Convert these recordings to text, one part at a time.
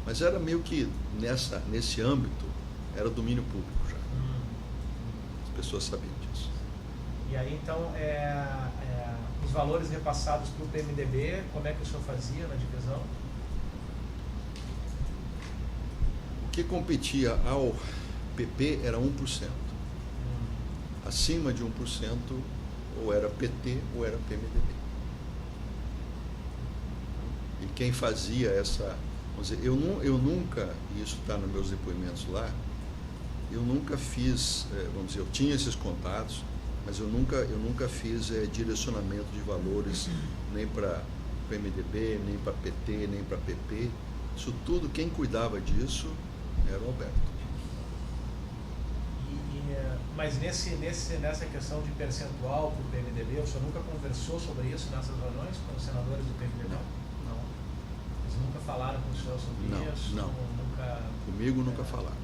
Mas era meio que nesse âmbito, era domínio público já. As pessoas sabiam disso. E aí, então, os valores repassados para o PMDB, como é que o senhor fazia na divisão? O que competia ao PP era 1%. Acima de 1%, ou era PT ou era PMDB. E quem fazia essa... Vamos dizer, eu nunca, e isso está nos meus depoimentos lá, eu nunca fiz, vamos dizer, eu tinha esses contatos, mas eu nunca fiz direcionamento de valores nem para PMDB, nem para PT, nem para PP. Isso tudo, quem cuidava disso era o Alberto. Mas nessa questão de percentual para o PMDB, o senhor nunca conversou sobre isso nessas reuniões com os senadores do PMDB? Não. Eles nunca falaram com o senhor sobre isso? Não. Comigo nunca falaram.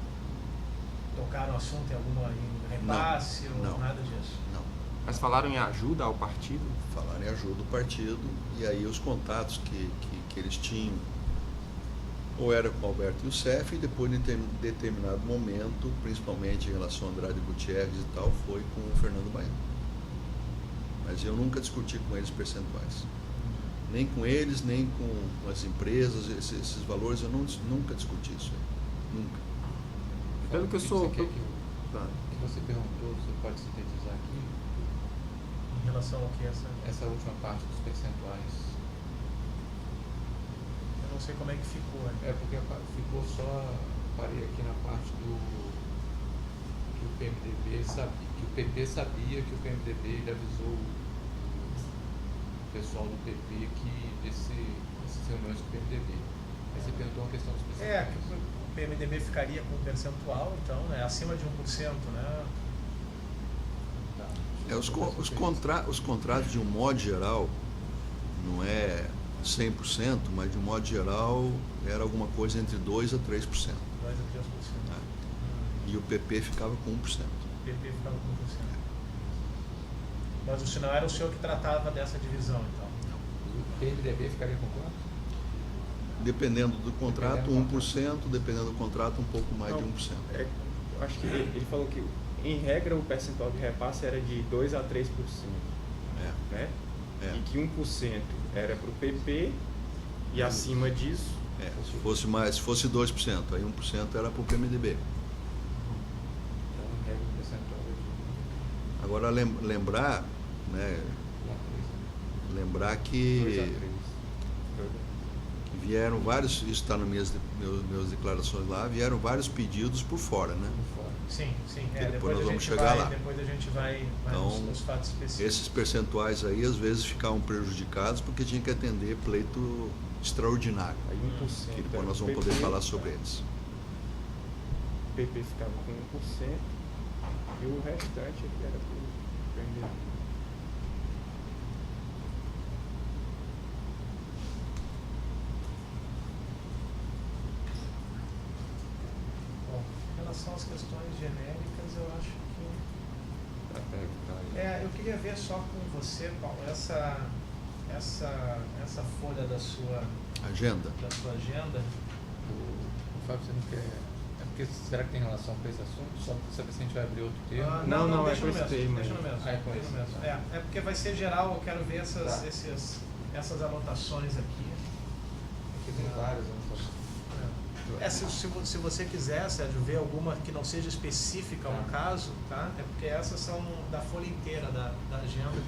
Tocaram o assunto em alguma repasse ou nada disso? Não. Mas falaram em ajuda ao partido? Falaram em ajuda ao partido, e aí os contatos que eles tinham, ou era com o Alberto Youssef, e depois, em determinado momento, principalmente em relação a Andrade Gutierrez e tal, foi com o Fernando Baiano. Mas eu nunca discuti com eles percentuais. Nem com eles, nem com as empresas, esses valores, eu nunca discuti isso aí. Nunca. Pelo que eu sou... O que você perguntou, você pode sintetizar aqui? Em relação ao que essa última parte dos percentuais. Eu não sei como é que ficou. É porque ficou só, parei aqui na parte do que o PMDB sabia, que o PP sabia que o PMDB ele avisou o pessoal do PP que esses reuniões com o PMDB. Aí você perguntou uma questão dos percentuais. Que o PMDB ficaria com um percentual, então, né, acima de 1%, né? Os contratos, de um modo geral, não é 100%, mas de um modo geral era alguma coisa entre 2% a 3%. 2% a 3%. E o PP ficava com 1%. O PP ficava com 1%. Mas o sinal era o senhor que tratava dessa divisão, então? Não. O PMDB ficaria com quanto? Dependendo do contrato, 1%, dependendo do contrato, um pouco mais de 1%. Eu acho que ele falou que, em regra, o percentual de repasse era de 2% a 3%. Né? E que 1% era para o PP e acima disso... Se fosse 2%, aí 1% era para o PMDB. Então, em regra, o percentual é de... Agora, lembrar, né, lembrar que 2% a 3%. vieram vários, isso está nas minhas declarações lá, vieram vários pedidos por fora, né? Sim. Depois nós vamos chegar lá. Depois a gente vai então, nos fatos específicos. Esses percentuais aí, às vezes, ficavam prejudicados porque tinha que atender pleito extraordinário. Aí 1%. Que depois nós vamos poder falar sobre eles. O PP ficava com 1% e o restante era para o PMDB. Em relação às questões genéricas, eu acho que... eu queria ver só com você, Paulo, essa folha da sua agenda. O Fábio, você não quer... É porque, será que tem relação com esse assunto? Só para saber se a gente vai abrir outro termo? Não, deixa é no com esse mesmo. termo. Deixa no mesmo. É com esse. mesmo. É porque vai ser geral, eu quero ver essas anotações aqui. Aqui tem várias anotações. Se você quiser, Sérgio, ver alguma que não seja específica a um caso, tá? É porque essas são da folha inteira da agenda.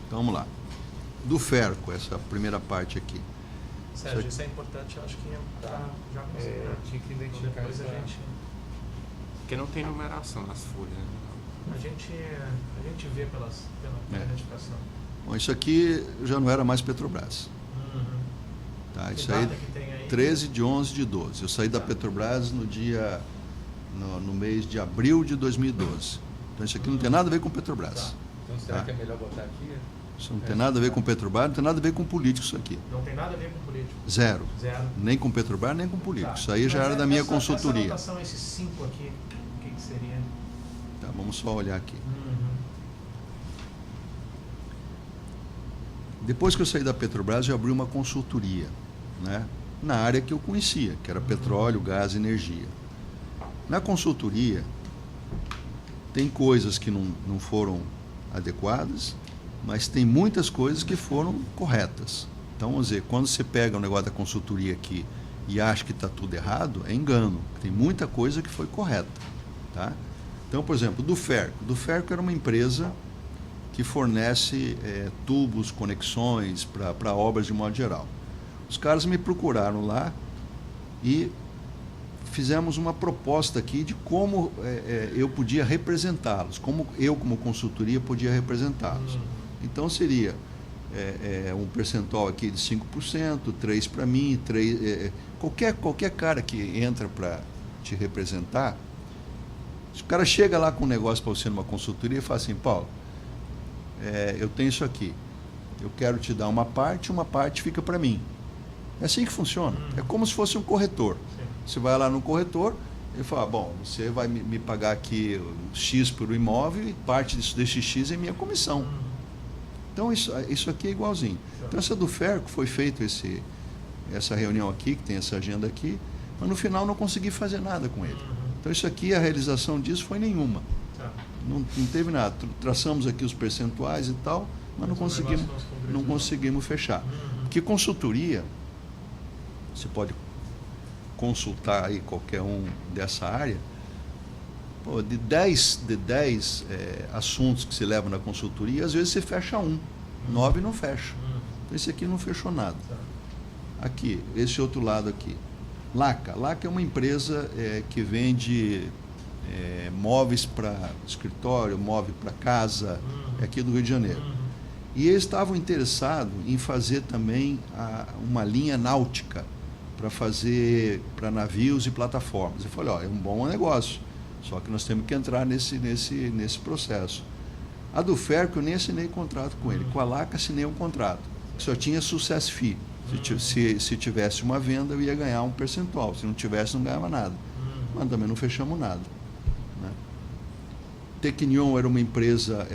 Então vamos lá. Do Ferco, essa primeira parte aqui. Sérgio, isso é importante, eu acho que já conseguiu. Tinha que identificar depois a gente... Porque não tem numeração nas folhas, né? A gente vê pela identificação. Bom, isso aqui já não era mais Petrobras. Tá, isso aí, 13 de 11 de 12. Eu saí da Petrobras no mês de abril de 2012. Então isso aqui não tem nada a ver com Petrobras. Então será que é melhor botar aqui? Isso não tem nada a ver com Petrobras, não tem nada a ver com político isso aqui. Não tem nada a ver com político? Zero. Nem com Petrobras, nem com político. Isso aí já era da minha consultoria. Essa anotação, esses 5 aqui, o que seria? Tá, vamos só olhar aqui. Depois que eu saí da Petrobras, eu abri uma consultoria, né? na área que eu conhecia, que era petróleo, gás e energia. Na consultoria, tem coisas que não foram adequadas, mas tem muitas coisas que foram corretas. Então, vamos dizer, quando você pega o negócio da consultoria aqui e acha que está tudo errado, é engano. Tem muita coisa que foi correta. Tá? Então, por exemplo, do Ferco era uma empresa que fornece tubos, conexões para obras de modo geral. Os caras me procuraram lá e fizemos uma proposta aqui de como eu podia representá-los, como eu, como consultoria, podia representá-los. Então, seria um percentual aqui de 5%, 3% para mim, 3%, qualquer cara que entra para te representar, se o cara chega lá com um negócio para você numa consultoria e fala assim, Paulo, eu tenho isso aqui, eu quero te dar uma parte fica para mim. É assim que funciona. É como se fosse um corretor. Você vai lá no corretor, ele fala, bom, você vai me pagar aqui X por um imóvel e parte desse X é minha comissão. Então, isso aqui é igualzinho. Então, essa do Ferco foi feito essa reunião aqui, que tem essa agenda aqui, mas no final não consegui fazer nada com ele. Então, isso aqui, a realização disso foi nenhuma. Não teve nada. Traçamos aqui os percentuais e tal, mas não conseguimos fechar. Porque consultoria, você pode consultar aí qualquer um dessa área, de 10 assuntos que se levam na consultoria, às vezes você fecha 9 não fecha. Então esse aqui não fechou nada. Aqui, esse outro lado aqui. Laca é uma empresa que vende móveis para escritório, móvel para casa, aqui do Rio de Janeiro. E eles estavam interessados em fazer também uma linha náutica para navios e plataformas. Eu falei, é um bom negócio, só que nós temos que entrar nesse processo. A do Ferco eu nem assinei contrato com ele, com a Laca assinei um contrato, só tinha success fee. Se tivesse uma venda eu ia ganhar um percentual, se não tivesse não ganhava nada, mas também não fechamos nada, né? Tecnion era uma empresa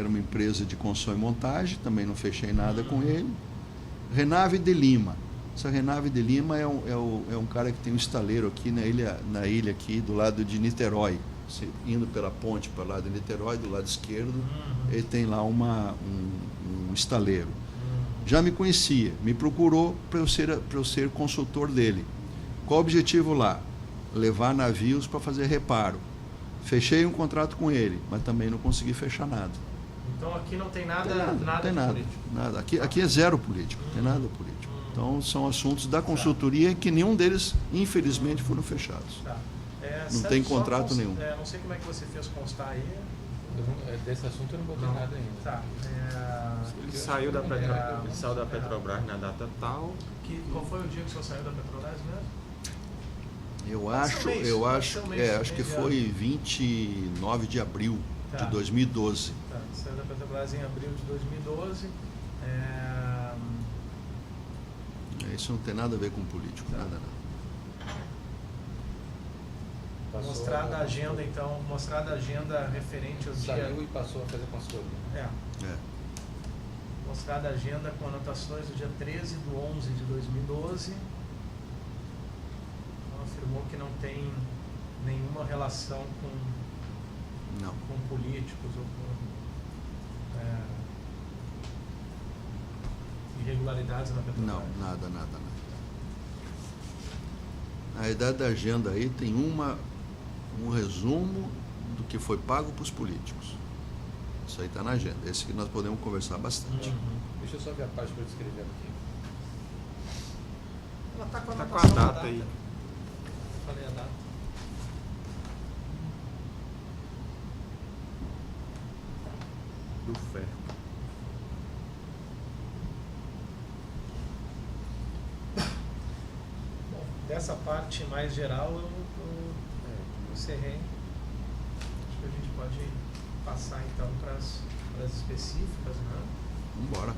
de construção e montagem, também não fechei nada com ele. Renave de Lima. Essa Renave de Lima é um cara que tem um estaleiro aqui na ilha aqui do lado de Niterói. Você, indo pela ponte para o lado de Niterói, do lado esquerdo, ele tem lá um estaleiro. Já me conhecia, me procurou para eu ser consultor dele. Qual o objetivo lá? Levar navios para fazer reparo. Fechei um contrato com ele, mas também não consegui fechar nada. Então aqui não tem nada político? Nada. Aqui é zero político, não tem nada político. Então são assuntos da consultoria que nenhum deles, infelizmente, foram fechados. Tá. Não tem contrato nenhum. Não sei como é que você fez constar aí. Desse assunto eu não botei nada ainda. Tá. Ele saiu da Petrobras na data tal. Qual foi o dia que o senhor saiu da Petrobras mesmo? Acho que foi 29 de abril de 2012. Tá, saiu da Petrobras em abril de 2012. Isso não tem nada a ver com político, nada. Mostrada a agenda, então, mostrada a agenda referente aos dias... Saiu e passou a fazer consultoria. Mostrada a agenda com anotações do dia 13 de 11 de 2012. Afirmou que não tem nenhuma relação com políticos ou com irregularidades na Petrobras. Não, nada. A idade da agenda aí tem um resumo do que foi pago para os políticos. Isso aí está na agenda. Esse que nós podemos conversar bastante. Deixa eu só ver a parte para eu descrever aqui. Ela está com a data aí. Falei a data. Do Ferco. Bom, dessa parte mais geral eu encerrei. Acho que a gente pode passar então para as específicas, né? Vamos embora.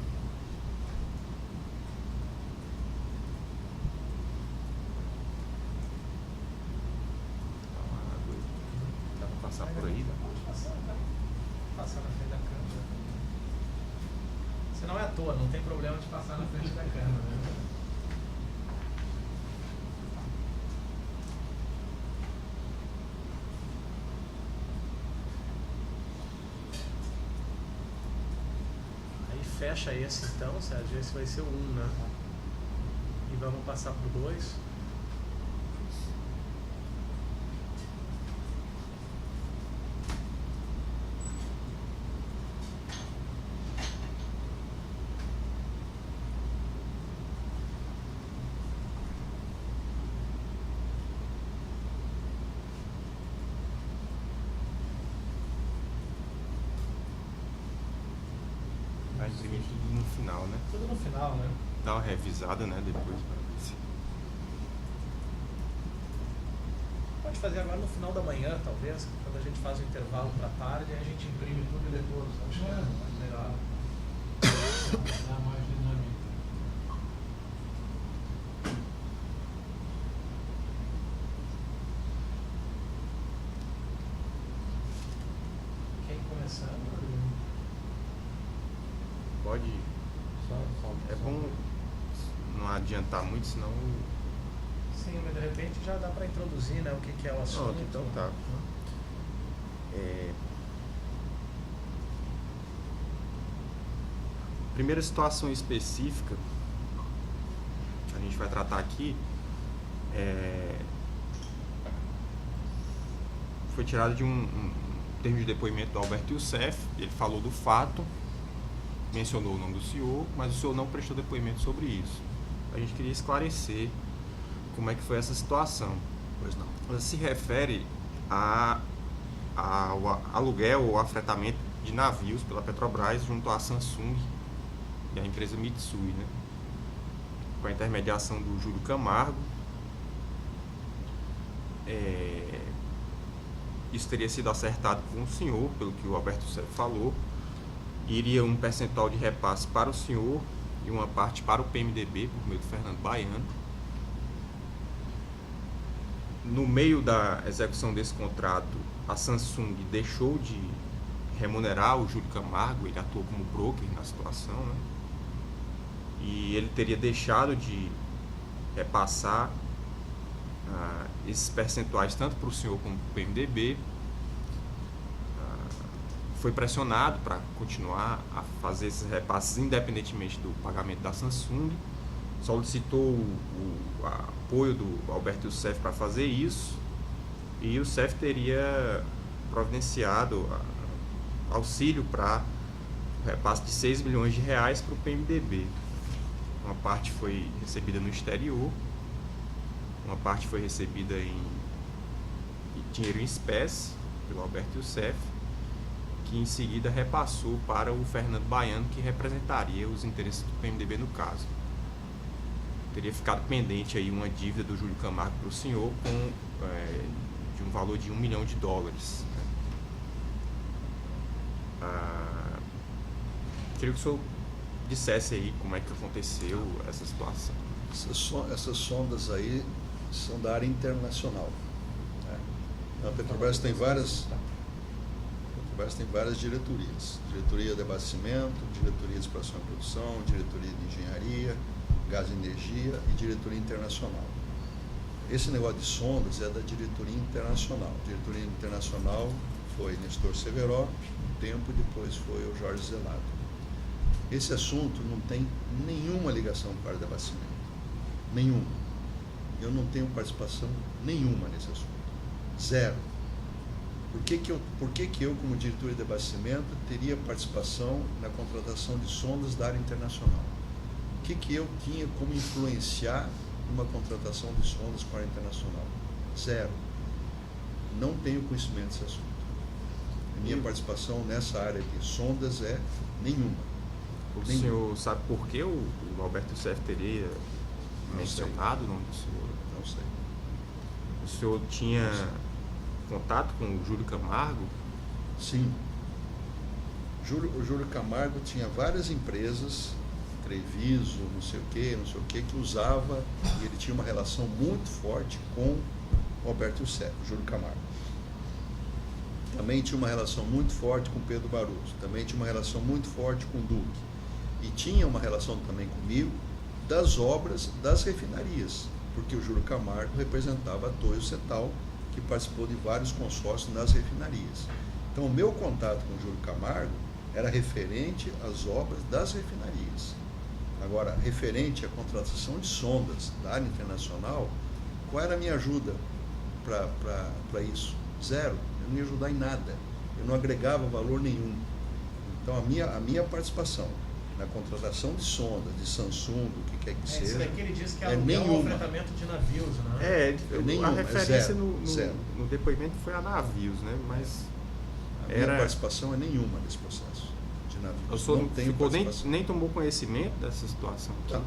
Dá para passar por aí? Passar na frente da câmera. Você não é à toa, não tem problema de passar na frente da câmera, né? fecha esse então, Sérgio, esse vai ser o 1, né? E vamos passar pro 2. Vai imprimir tudo no final, né? Tudo no final, né? Dá uma revisada, né? Depois pra ver se... Pode fazer agora no final da manhã, talvez, quando a gente faz o intervalo para tarde, a gente imprime tudo e depois. Acho que é mais melhor. Dá mais dinâmica. Quem começando? Pode... É bom não adiantar muito, senão... Sim, mas de repente já dá para introduzir, né, o que é o assunto. Então tá. Primeira situação específica a gente vai tratar aqui foi tirado de um termo de depoimento do Alberto Youssef. Ele falou do fato, mencionou o nome do senhor, mas o senhor não prestou depoimento sobre isso. A gente queria esclarecer como é que foi essa situação. Pois não. Ela se refere ao aluguel ou afretamento de navios pela Petrobras junto à Samsung e à empresa Mitsui, né? Com a intermediação do Júlio Camargo. Isso teria sido acertado com o senhor, pelo que o Alberto falou. Iria um percentual de repasse para o senhor e uma parte para o PMDB, por meio do Fernando Baiano. No meio da execução desse contrato, a Samsung deixou de remunerar o Júlio Camargo, ele atuou como broker na situação, né? E ele teria deixado de repassar esses percentuais tanto para o senhor como para o PMDB. Foi pressionado para continuar a fazer esses repasses independentemente do pagamento da Samsung. Solicitou o apoio do Alberto Youssef para fazer isso, e o Youssef teria providenciado auxílio para o repasse de 6 milhões de reais para o PMDB. Uma parte foi recebida no exterior, uma parte foi recebida em dinheiro em espécie pelo Alberto Youssef, que em seguida repassou para o Fernando Baiano, que representaria os interesses do PMDB no caso. Teria ficado pendente aí uma dívida do Júlio Camargo para o senhor de um valor de $1 milhão, né? Queria que o senhor dissesse aí como é que aconteceu essa situação. Essas sondas aí são da área internacional, né? A Petrobras tem várias diretorias: diretoria de abastecimento, diretoria de exploração e produção, diretoria de engenharia, gás e energia e diretoria internacional. Esse negócio de sondas é da diretoria internacional. A diretoria internacional foi Nestor Severó um tempo, e depois foi o Jorge Zelado. Esse assunto não tem nenhuma ligação com a área de abastecimento. Nenhuma. Eu não tenho participação nenhuma nesse assunto. Zero. Por que eu, como diretor de abastecimento, teria participação na contratação de sondas da área internacional? O que eu tinha como influenciar uma contratação de sondas com a área internacional? Zero. Não tenho conhecimento desse assunto. A minha participação nessa área de sondas é nenhuma. O senhor sabe por que o Alberto Youssef teria mencionado o nome do senhor? Não sei. O senhor tinha contato com o Júlio Camargo? Sim. O Júlio Camargo tinha várias empresas, Treviso, não sei o que usava, e ele tinha uma relação muito forte com o Alberto Youssef, o Júlio Camargo. Também tinha uma relação muito forte com Pedro Barroso, também tinha uma relação muito forte com o Duque. E tinha uma relação também comigo das obras das refinarias, porque o Júlio Camargo representava a Toyo Cetal, que participou de vários consórcios nas refinarias. Então, o meu contato com o Júlio Camargo era referente às obras das refinarias. Agora, referente à contratação de sondas da área internacional, qual era a minha ajuda para isso? Zero. Eu não ia ajudar em nada. Eu não agregava valor nenhum. Então, a minha participação na contratação de sondas, de Samsung, o que quer que seja, isso daqui ele diz que é nenhuma. Fretamento de navios, né? Nenhuma, a referência zero. no depoimento foi a navios, né? Mas a minha participação é nenhuma nesse processo de navios. O senhor não tenho participação. nem tomou conhecimento dessa situação? Tá.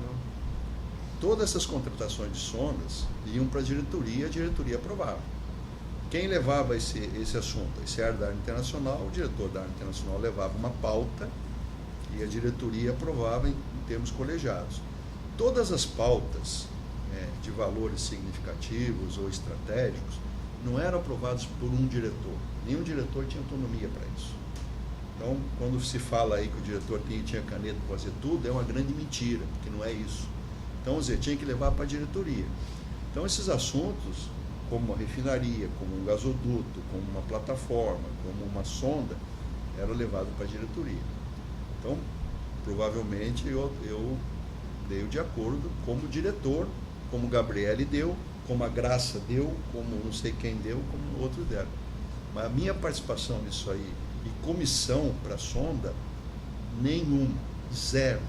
Todas essas contratações de sondas iam para a diretoria aprovava. Quem levava esse assunto, esse área da área internacional, o diretor da área internacional levava uma pauta e a diretoria aprovava em termos colegiados. Todas as pautas de valores significativos ou estratégicos não eram aprovadas por um diretor. Nenhum diretor tinha autonomia para isso. Então, quando se fala aí que o diretor tinha caneta para fazer tudo, é uma grande mentira, porque não é isso. Então, tinha que levar para a diretoria. Então, esses assuntos, como uma refinaria, como um gasoduto, como uma plataforma, como uma sonda, eram levados para a diretoria. Então, provavelmente, eu dei de acordo como diretor, como o Gabriele deu, como a Graça deu, como não sei quem deu, como outros deram. Mas a minha participação nisso aí, e comissão para a sonda, nenhuma, zero.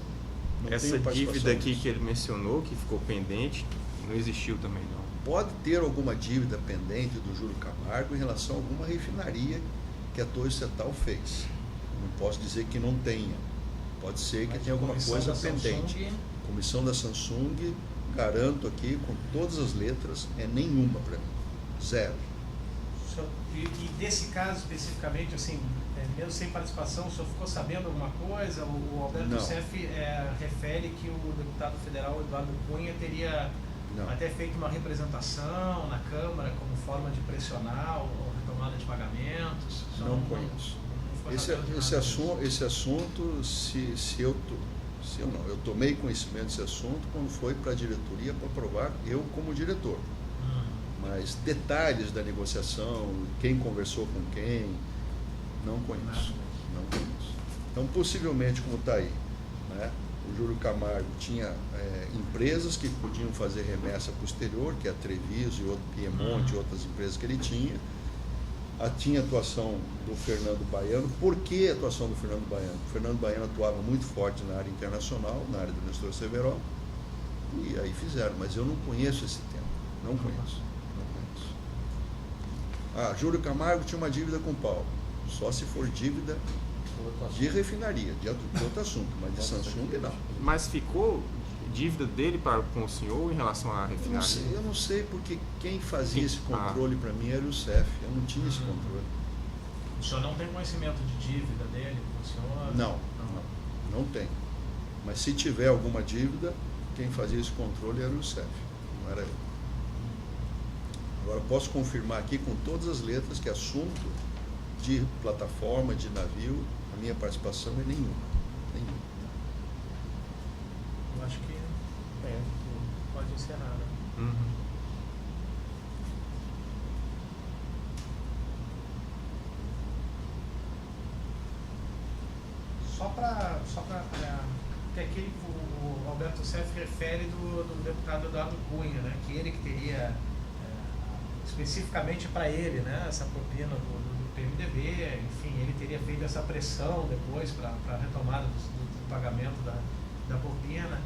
Não essa dívida aqui que ele mencionou, que ficou pendente, não existiu também, não? Pode ter alguma dívida pendente do Júlio Camargo em relação a alguma refinaria que a Torre Cetal fez. Não posso dizer que não tenha. Pode ser que tenha alguma coisa pendente. Comissão da Samsung, garanto aqui, com todas as letras, é nenhuma para mim. Zero. E desse caso especificamente, assim, mesmo sem participação, o senhor ficou sabendo alguma coisa? O Alberto Seff refere que o deputado federal Eduardo Cunha teria até feito uma representação na Câmara como forma de pressionar a retomada de pagamentos. Não conheço. Esse assunto, eu tomei conhecimento desse assunto quando foi para a diretoria para aprovar, eu como diretor. Mas detalhes da negociação, quem conversou com quem, não conheço. Então, possivelmente, como está aí, né, o Júlio Camargo tinha empresas que podiam fazer remessa para o exterior, que é a Treviso e outro Piemonte, outras empresas que ele tinha. Tinha atuação do Fernando Baiano. Por que a atuação do Fernando Baiano? O Fernando Baiano atuava muito forte na área internacional, na área do Nestor Severo, e aí fizeram, mas eu não conheço esse tema, não conheço. Júlio Camargo tinha uma dívida com o Paulo, só se for dívida de refinaria, de outro assunto, mas de Samsung não. Mas ficou dívida dele com o senhor em relação à refinaria? Eu não sei, porque quem fazia esse controle para mim era o CEF, eu não tinha esse controle. O senhor não tem conhecimento de dívida dele? O senhor... Não tem. Mas se tiver alguma dívida, quem fazia esse controle era o CEF, não era eu. Agora, posso confirmar aqui com todas as letras que assunto de plataforma, de navio, a minha participação é nenhuma. Eu acho que pode encerrar, né? Só para que aqui o Alberto Seff refere do deputado Eduardo Cunha, né? Que ele que teria especificamente para ele, né? Essa propina do PMDB, enfim, ele teria feito essa pressão depois para a retomada do pagamento da propina.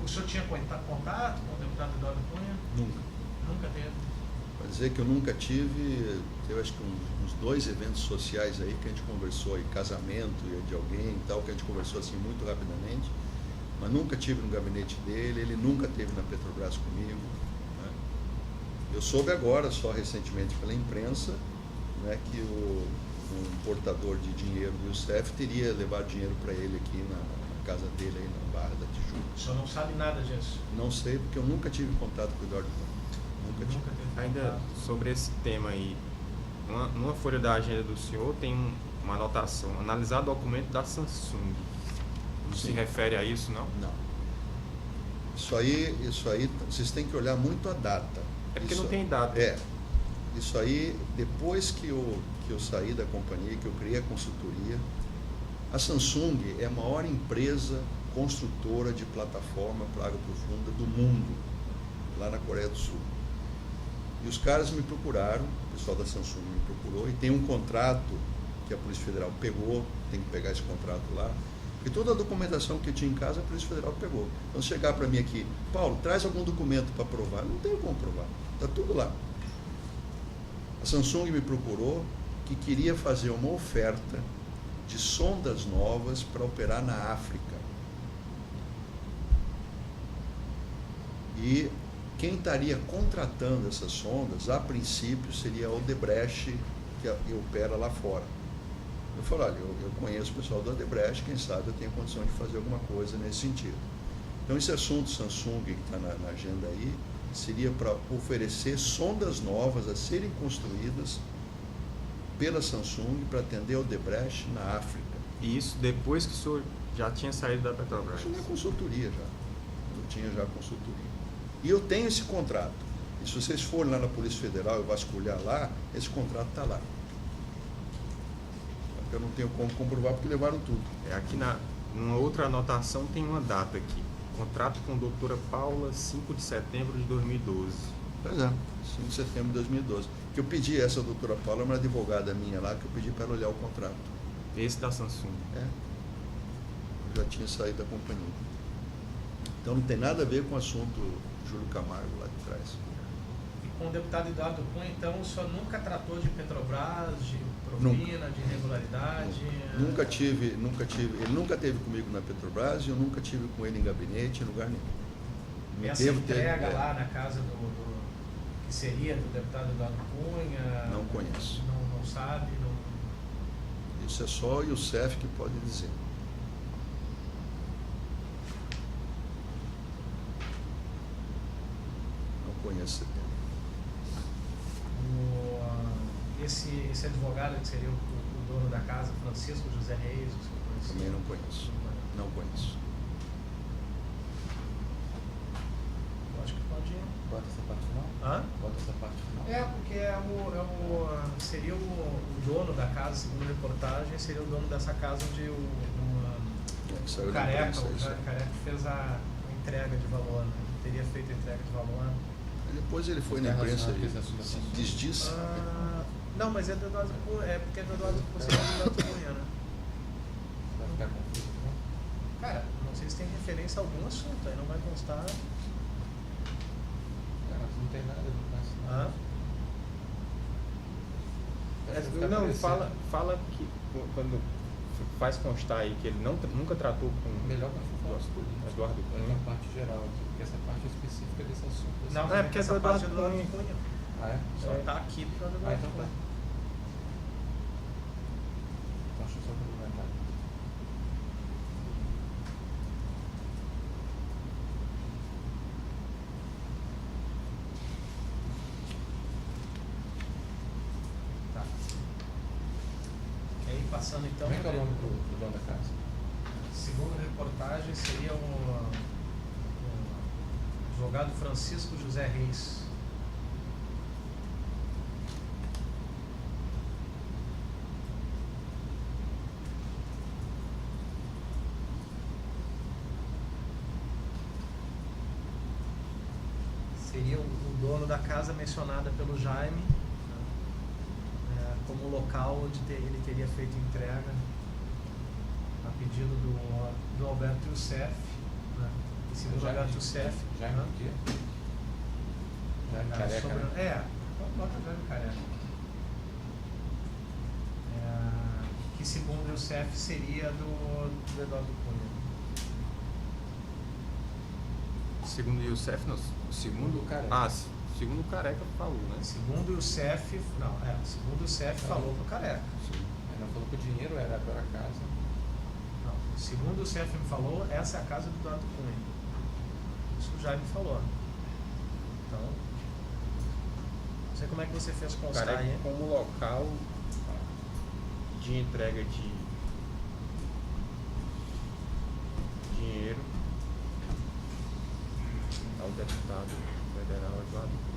O senhor tinha contato com o deputado Eduardo Cunha? Nunca teve? Para dizer que eu nunca tive, eu acho que uns 2 eventos sociais aí que a gente conversou, aí, casamento de alguém e tal, que a gente conversou assim muito rapidamente, mas nunca tive no gabinete dele, ele nunca teve na Petrobras comigo. Né? Eu soube agora, só recentemente pela imprensa, né, que um portador de dinheiro do CEF teria levado dinheiro para ele aqui na casa dele, aí na Barra da Tijuca. O senhor não sabe nada disso? Não sei, porque eu nunca tive contato com o Eduardo Cunha. Nunca tive. Ainda sobre esse tema aí, numa folha da agenda do senhor tem uma anotação, analisar documento da Samsung. Não se refere a isso, não? Não. Isso aí, vocês têm que olhar muito a data. É porque não tem data. Isso aí, depois que eu saí da companhia, que eu criei a consultoria, A Samsung é a maior empresa construtora de plataforma para água profunda do mundo, lá na Coreia do Sul. E os caras me procuraram, o pessoal da Samsung me procurou, e tem um contrato que a Polícia Federal pegou, tem que pegar esse contrato lá, e toda a documentação que eu tinha em casa a Polícia Federal pegou. Então, se chegar para mim aqui, Paulo, traz algum documento para provar, não tenho como provar, está tudo lá. A Samsung me procurou que queria fazer uma oferta de sondas novas para operar na África. E quem estaria contratando essas sondas, a princípio, seria a Odebrecht, que opera lá fora. Eu falei, olha, eu conheço o pessoal da Odebrecht, quem sabe eu tenho condição de fazer alguma coisa nesse sentido. Então, esse assunto Samsung que está na agenda aí, seria para oferecer sondas novas a serem construídas pela Samsung para atender a Odebrecht na África. E isso depois que o senhor já tinha saído da Petrobras? Isso não é consultoria já. Eu tinha já consultoria. E eu tenho esse contrato. E se vocês forem lá na Polícia Federal e vasculhar lá, esse contrato está lá. Eu não tenho como comprovar porque levaram tudo. Aqui numa outra anotação tem uma data aqui. Contrato com a doutora Paula, 5 de setembro de 2012. Pois é, 5 de setembro de 2012. Que eu pedi essa doutora Paula, uma advogada minha lá, que eu pedi para ela olhar o contrato. Esse da Samsung. É. Eu já tinha saído da companhia. Então não tem nada a ver com o assunto Júlio Camargo lá de trás. E com o deputado Eduardo Cunha, então, o senhor nunca tratou de Petrobras, de propina, de irregularidade? Nunca tive. Ele nunca esteve comigo na Petrobras e eu nunca tive com ele em gabinete, em lugar nenhum. Essa entrega lá na casa que seria do deputado Eduardo Cunha? Não conheço. Não sabe? Isso é só o Youssef que pode dizer. Não conheço esse tema. Esse advogado que seria o dono da casa, Francisco José Reis, o senhor conhece? Também não conheço. Não conheço. Eu acho que pode ir. Bota essa parte final? Hã? Bota essa parte final. Porque seria o dono da casa, segundo a reportagem, seria o dono dessa casa onde o Careca fez a entrega de valor, né? Teria feito a entrega de valor. Depois ele foi na imprensa e se desdisse. Não, mas é do Eduardo Cunha, porque é do Eduardo Cunha, né? Vai ficar confuso, não? Cara, não sei se tem referência a algum assunto, aí não vai constar. Cara, não tem nada a ver com isso. Não, fala que quando faz constar aí que ele nunca tratou com melhor que eu falar Eduardo Cunha. Na parte geral aqui, porque essa parte é específica desse assunto. Não, é porque essa é do parte Eduardo do Cunha. Ah, é? Só tá aqui pro Eduardo Cunha. Então tá. Então deixa eu só complementar. Tá. E aí passando então. Como é que é o nome do dono da casa? Segundo a reportagem, seria o advogado Francisco José Reis. Seria o dono da casa mencionada pelo Jaime, como local onde ele teria feito entrega a pedido do Alberto Youssef, né? E segundo o Alberto Youssef, Jaime o quê? Jaime Careca, né? Bota Jaime Careca. Que segundo o Youssef seria do Eduardo Cunha. Segundo o Youssef, não. Segundo o Careca. Segundo o Careca falou, né? Segundo o Youssef, segundo o Youssef falou pro Careca. Ele não falou que o dinheiro era para a casa. Não, segundo o Youssef me falou, essa é a casa do Eduardo Cunha. Isso o Jaime falou. Então, não sei como é que você fez constar Careca aí. como local de entrega de dinheiro ao deputado federal Eduardo Cunha.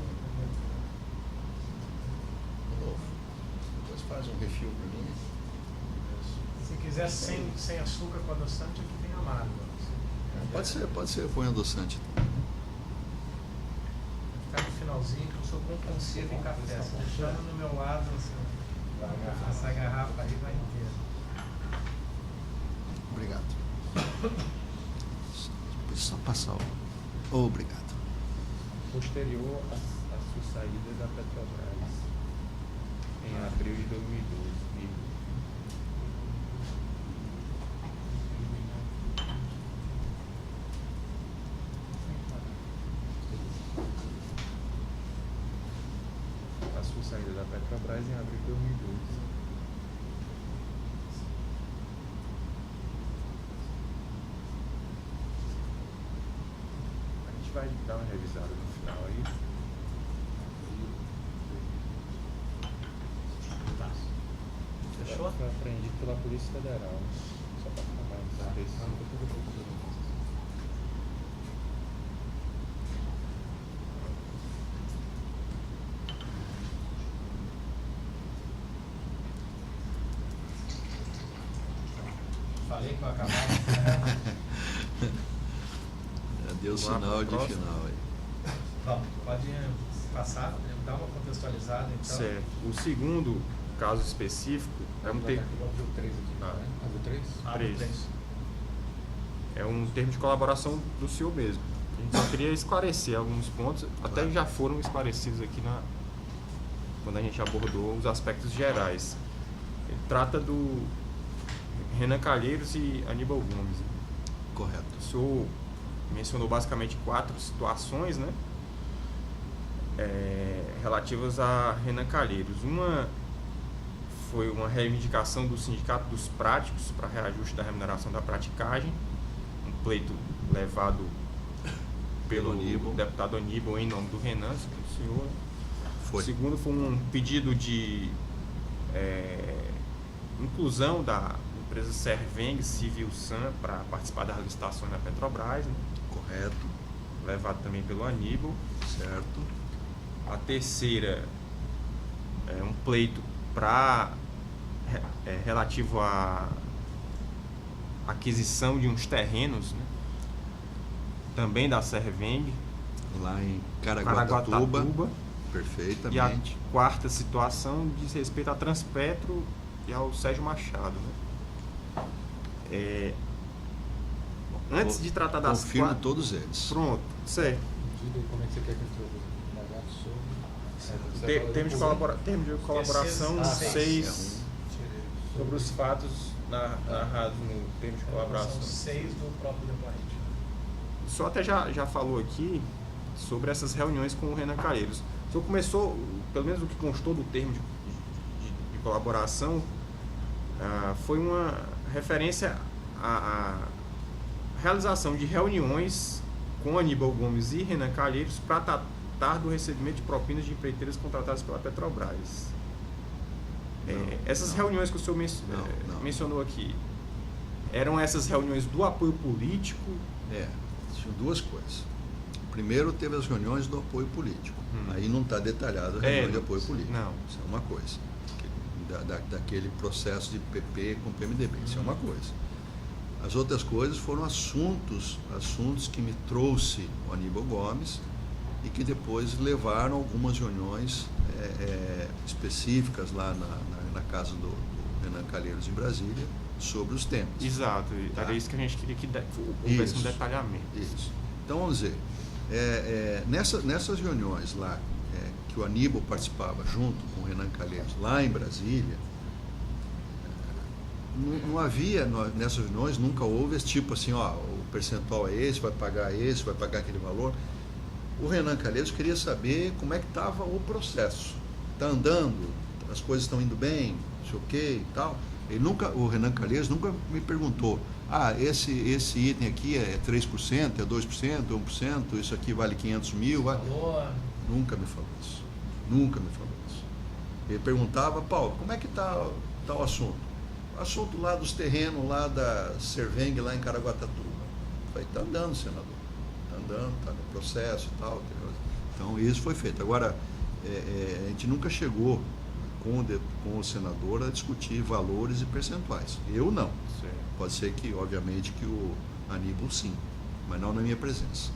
Depois faz um refil para mim. Se quiser sem açúcar com adoçante, aqui tem amargo. Pode ser, põe adoçante também. Ficar no finalzinho, que eu sou compulsivo em café. Se deixando no meu lado, assim, essa garrafa aí vai inteira. Obrigado. Só passar o... Obrigado. Posterior à sua saída da Petrobras, em abril de 2012. A sua saída da Petrobras em abril de 2012. A gente vai dar uma revisada no final aí. Fechou? Foi apreendido pela Polícia Federal. Só para ficar mais preciso. Falei que eu acabava. Deu sinal de final aí. Bom, pode passar, dar uma contextualizada então. Certo. O segundo caso específico é um termo. Abriu 3 aqui, né? Abriu 3? Três. Três. É um termo de colaboração do senhor mesmo. A gente só queria esclarecer alguns pontos, até já foram esclarecidos aqui quando a gente abordou os aspectos gerais. Ele trata do Renan Calheiros e Aníbal Gomes. Correto. O senhor mencionou basicamente 4 situações, né? Relativas a Renan Calheiros. Uma foi uma reivindicação do Sindicato dos Práticos para reajuste da remuneração da praticagem, um pleito levado pelo deputado Aníbal em nome do Renan, do senhor. Foi. O segundo foi um pedido de inclusão da empresa Serveng Civil San para participar das licitações da Petrobras, né? Correto. Levado também pelo Aníbal. Certo. A terceira é um pleito relativo à aquisição de uns terrenos, né? Também da Serveng, Lá em Caraguatatuba. E Perfeitamente. a quarta situação diz respeito à Transpetro e ao Sérgio Machado, né? Antes de tratar das Confirmo quatro... todos eles. Pronto, certo. Diga aí como é que você quer que eu introduza. Termo de colaboração Terceiro, 6 sobre os fatos narrados no termo de colaboração. São 6 do próprio depoente. O senhor até já falou aqui sobre essas reuniões com o Renan Calheiros. O senhor começou, pelo menos o que constou do termo de colaboração, foi uma referência à realização de reuniões com Aníbal Gomes e Renan Calheiros para tratar do recebimento de propinas de empreiteiras contratadas pela Petrobras. Essas reuniões que o senhor mencionou aqui, eram essas reuniões do apoio político? Tinham duas coisas. Primeiro, teve as reuniões do apoio político. Aí não está detalhado a reunião de apoio político. Não. Isso é uma coisa. Daquele processo de PP com PMDB. Isso é uma coisa. As outras coisas foram assuntos que me trouxe o Aníbal Gomes e que depois levaram algumas reuniões específicas lá na casa do Renan Calheiros em Brasília sobre os temas. Exato, era isso que a gente queria que houvesse um detalhamento. Isso. Então, vamos dizer, nessas reuniões lá, que o Aníbal participava junto com o Renan Calheiros lá em Brasília, não havia, nessas reuniões, nunca houve esse tipo assim, o percentual é esse, vai pagar aquele valor. O Renan Calheiros queria saber como é que estava o processo. Está andando, as coisas estão indo bem, não sei o que e tal. O Renan Calheiros nunca me perguntou, esse item aqui é 3%, é 2%, é 1%, isso aqui vale 500 mil. Nunca me falou isso. Ele perguntava, Paulo, como é que está o assunto? O assunto lá dos terrenos, lá da Serveng, lá em Caraguatatuba. Eu falei, está andando, senador. Está andando, está no processo e tal. Então, isso foi feito. Agora, a gente nunca chegou, com o senador a discutir valores e percentuais. Eu não. Certo. Pode ser que, obviamente, que o Aníbal sim, mas não na minha presença.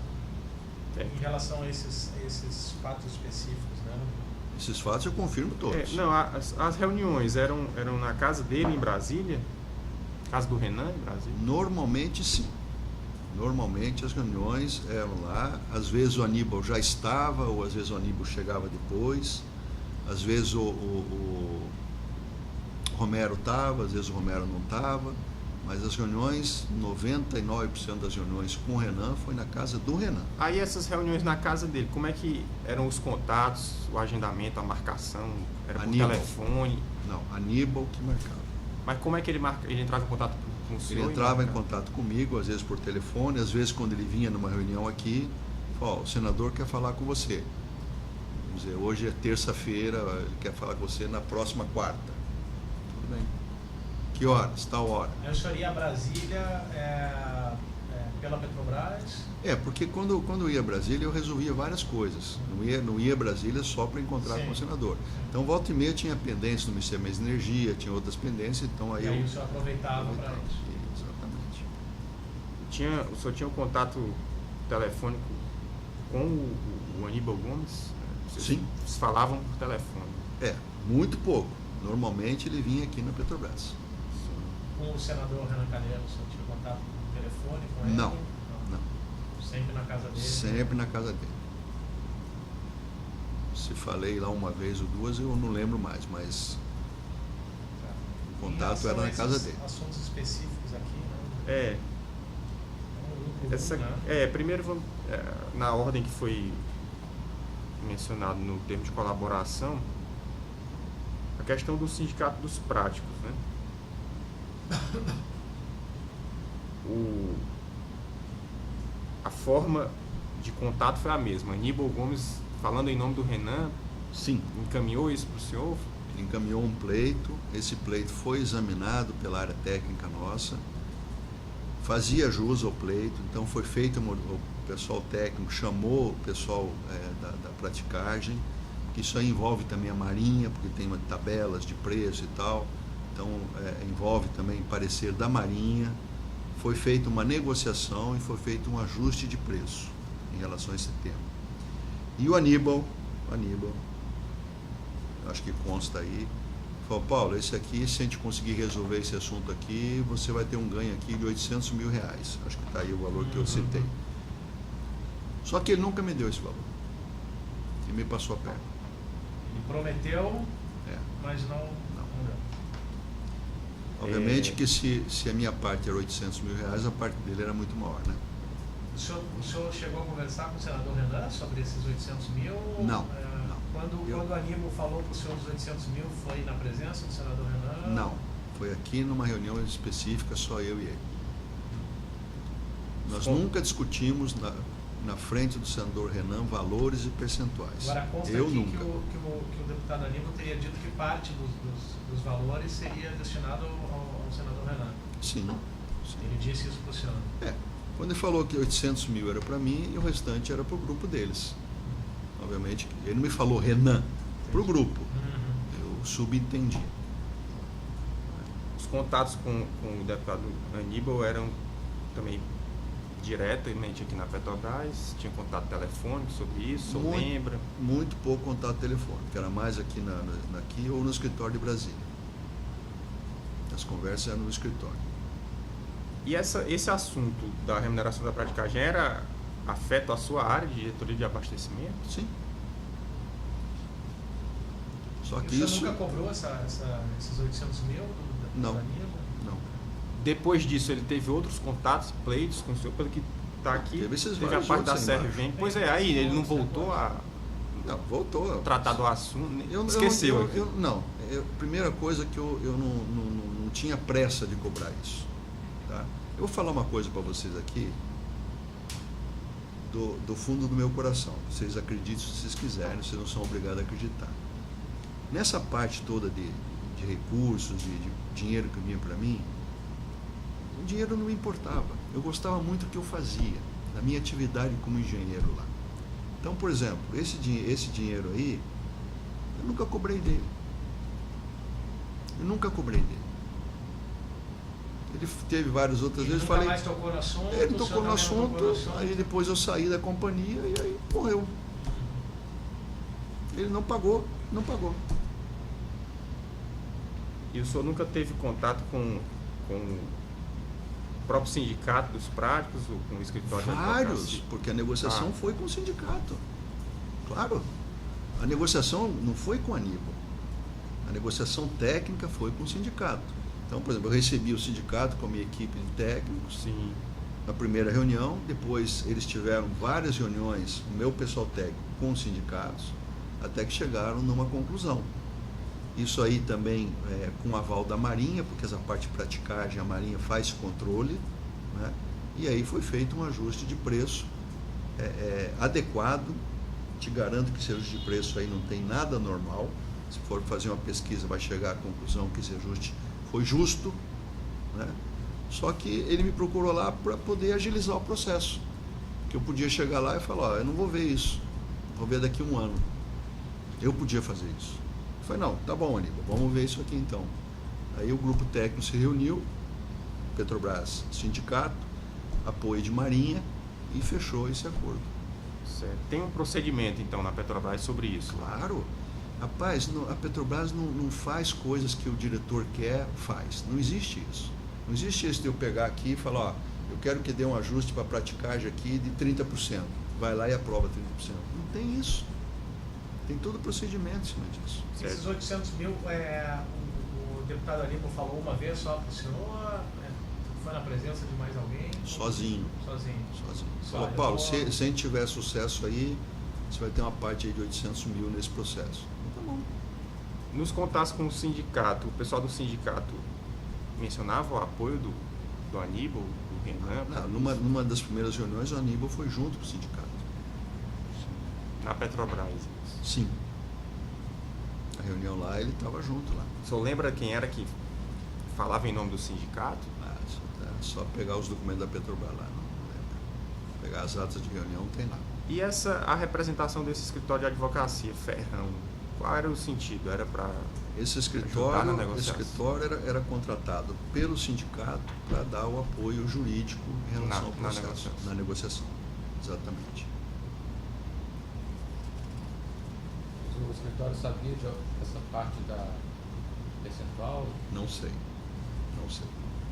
Em relação a esses fatos específicos, né? Esses fatos eu confirmo todos. Não, as reuniões eram na casa dele em Brasília? Casa do Renan em Brasília? Normalmente sim. Normalmente as reuniões eram lá, às vezes o Aníbal já estava, ou às vezes o Aníbal chegava depois, às vezes o Romero estava, às vezes o Romero não estava, mas as reuniões, 99% das reuniões com o Renan foi na casa do Renan. Aí essas reuniões na casa dele, como é que eram os contatos, o agendamento, a marcação? Era por Aníbal. telefone? Não, Aníbal que marcava. Mas como é que ele entrava em contato com o senhor? Ele entrava em contato comigo, às vezes por telefone, às vezes quando ele vinha numa reunião aqui, falava, o senador quer falar com você. Vamos dizer, hoje é terça-feira, ele quer falar com você na próxima quarta. Tudo bem. Que horas? Tal hora. Aí o senhor ia a Brasília pela Petrobras? Porque quando eu ia a Brasília eu resolvia várias coisas. Não ia a Brasília só para encontrar com o senador. Então, volta e meia tinha pendência no Ministério de Energia, tinha outras pendências, então aí o senhor aproveitava para isso. Exatamente. O senhor tinha um contato telefônico com o Aníbal Gomes? Sim. Vocês falavam por telefone? Muito pouco. Normalmente ele vinha aqui na Petrobras. Com o senador Renan Calheiros, o senhor tinha contato por telefone com ele? Não. Sempre na casa dele? Sempre na casa dele. Se falei lá uma vez ou duas, eu não lembro mais, mas o contato era na casa dele. Assuntos específicos aqui, né? Primeiro vamos, na ordem que foi mencionado no termo de colaboração, a questão do sindicato dos práticos, né? A forma de contato foi a mesma. Aníbal Gomes, falando em nome do Renan, sim, encaminhou isso para o senhor? Ele encaminhou um pleito, esse pleito foi examinado pela área técnica nossa, fazia jus ao pleito, então foi feito, o pessoal técnico chamou o pessoal da praticagem, que isso aí envolve também a Marinha, porque tem tabelas de preço e tal, então envolve também parecer da Marinha. Foi feita uma negociação e foi feito um ajuste de preço em relação a esse tema. E o Aníbal, acho que consta aí, falou, Paulo, esse aqui, se a gente conseguir resolver esse assunto aqui, você vai ter um ganho aqui de R$800 mil. Acho que está aí o valor que eu citei. Só que ele nunca me deu esse valor. Ele me passou a perna. Ele prometeu, mas não deu. Obviamente que se a minha parte era R$800 mil, a parte dele era muito maior, né? O senhor chegou a conversar com o senador Renan sobre esses 800 mil? Não. Quando o Aníbal falou para o senhor dos 800 mil, foi na presença do senador Renan? Não. Foi aqui numa reunião específica, só eu e ele. Nós nunca discutimos na frente do senador Renan valores e percentuais. Agora consta eu aqui nunca. Que o deputado Aníbal teria dito que parte dos valores seria destinado ao senador Renan. Sim. Ele disse isso para o senhor? Quando ele falou que 800 mil era para mim e o restante era para o grupo deles. Obviamente, ele não me falou Renan, para o grupo. Eu subentendi. Os contatos com o deputado Aníbal eram também diretamente aqui na Petrobras? Tinha contato telefônico sobre isso? Ou lembra? Muito pouco contato telefônico, era mais aqui aqui ou no escritório de Brasília. As conversas eram no escritório. E esse assunto da remuneração da praticagem afeta a sua área de diretoria de abastecimento? Sim. Só que isso... Você nunca cobrou esses 800 mil do Não. Não. Depois disso, ele teve outros contatos, pleitos com o senhor, pelo que está aqui, teve a parte da Servem. Pois aí ele não voltou a... Não, voltou. Tratar do assunto, esqueceu. Primeira coisa que eu não tinha pressa de cobrar isso. Tá? Eu vou falar uma coisa para vocês aqui, do fundo do meu coração. Vocês acreditem se vocês quiserem, vocês não são obrigados a acreditar. Nessa parte toda de recursos, de dinheiro que vinha para mim, o dinheiro não me importava. Eu gostava muito do que eu fazia, da minha atividade como engenheiro lá. Então, por exemplo, esse dinheiro aí, eu nunca cobrei dele. Eu nunca cobrei dele. Ele teve várias outras vezes, nunca falei. Mais tocou no assunto, ele tocou no assunto, aí depois eu saí da companhia e aí morreu. Ele não pagou. E o senhor nunca teve contato com o próprio sindicato dos práticos, ou com o escritório de Vários, advocacia? porque a negociação foi com o sindicato. Claro. A negociação não foi com a Aníbal. A negociação técnica foi com o sindicato. Então, por exemplo, eu recebi o sindicato com a minha equipe de técnicos. Sim. Na primeira reunião, depois eles tiveram várias reuniões, o meu pessoal técnico com os sindicatos, até que chegaram numa conclusão. Isso aí também com o aval da Marinha, porque essa parte de praticagem, a Marinha faz controle, né? E aí foi feito um ajuste de preço adequado. Te garanto que esse ajuste de preço aí não tem nada normal. Se for fazer uma pesquisa, vai chegar à conclusão que esse ajuste foi justo, né? Só que ele me procurou lá para poder agilizar o processo. Que eu podia chegar lá e falar, eu não vou ver isso, vou ver daqui a 1 ano. Eu podia fazer isso. Eu falei, não, tá bom, Aníbal, vamos ver isso aqui então. Aí o grupo técnico se reuniu, Petrobras, sindicato, apoio de Marinha, e fechou esse acordo. Certo. Tem um procedimento então na Petrobras sobre isso? Claro. Rapaz, a Petrobras não faz coisas que o diretor quer, faz. Não existe isso. Não existe isso de eu pegar aqui e falar, ó, eu quero que dê um ajuste para a praticagem aqui de 30%. Vai lá e aprova 30%. Não tem isso. Tem todo o procedimento em cima disso. Esses 800 mil, o deputado Aníbal falou uma vez só para o senhor? Foi na presença de mais alguém? Sozinho. Sozinho. Falou, Paulo, se a gente tiver sucesso aí, você vai ter uma parte aí de 800 mil nesse processo. Então, tá bom. Nos contatos com o sindicato, o pessoal do sindicato mencionava o apoio do Aníbal, do Renan? Numa das primeiras reuniões, o Aníbal foi junto com o sindicato. Na Petrobras? Sim. A reunião lá, ele estava junto lá. O senhor lembra quem era que falava em nome do sindicato? Só pegar os documentos da Petrobras lá, não lembro. Pegar as atas de reunião, tem lá. E a representação desse escritório de advocacia, Ferrão, qual era o sentido? Era para esse escritório era contratado pelo sindicato para dar o apoio jurídico em relação ao processo, na negociação. Exatamente. O escritório sabia dessa parte da percentual? Não sei.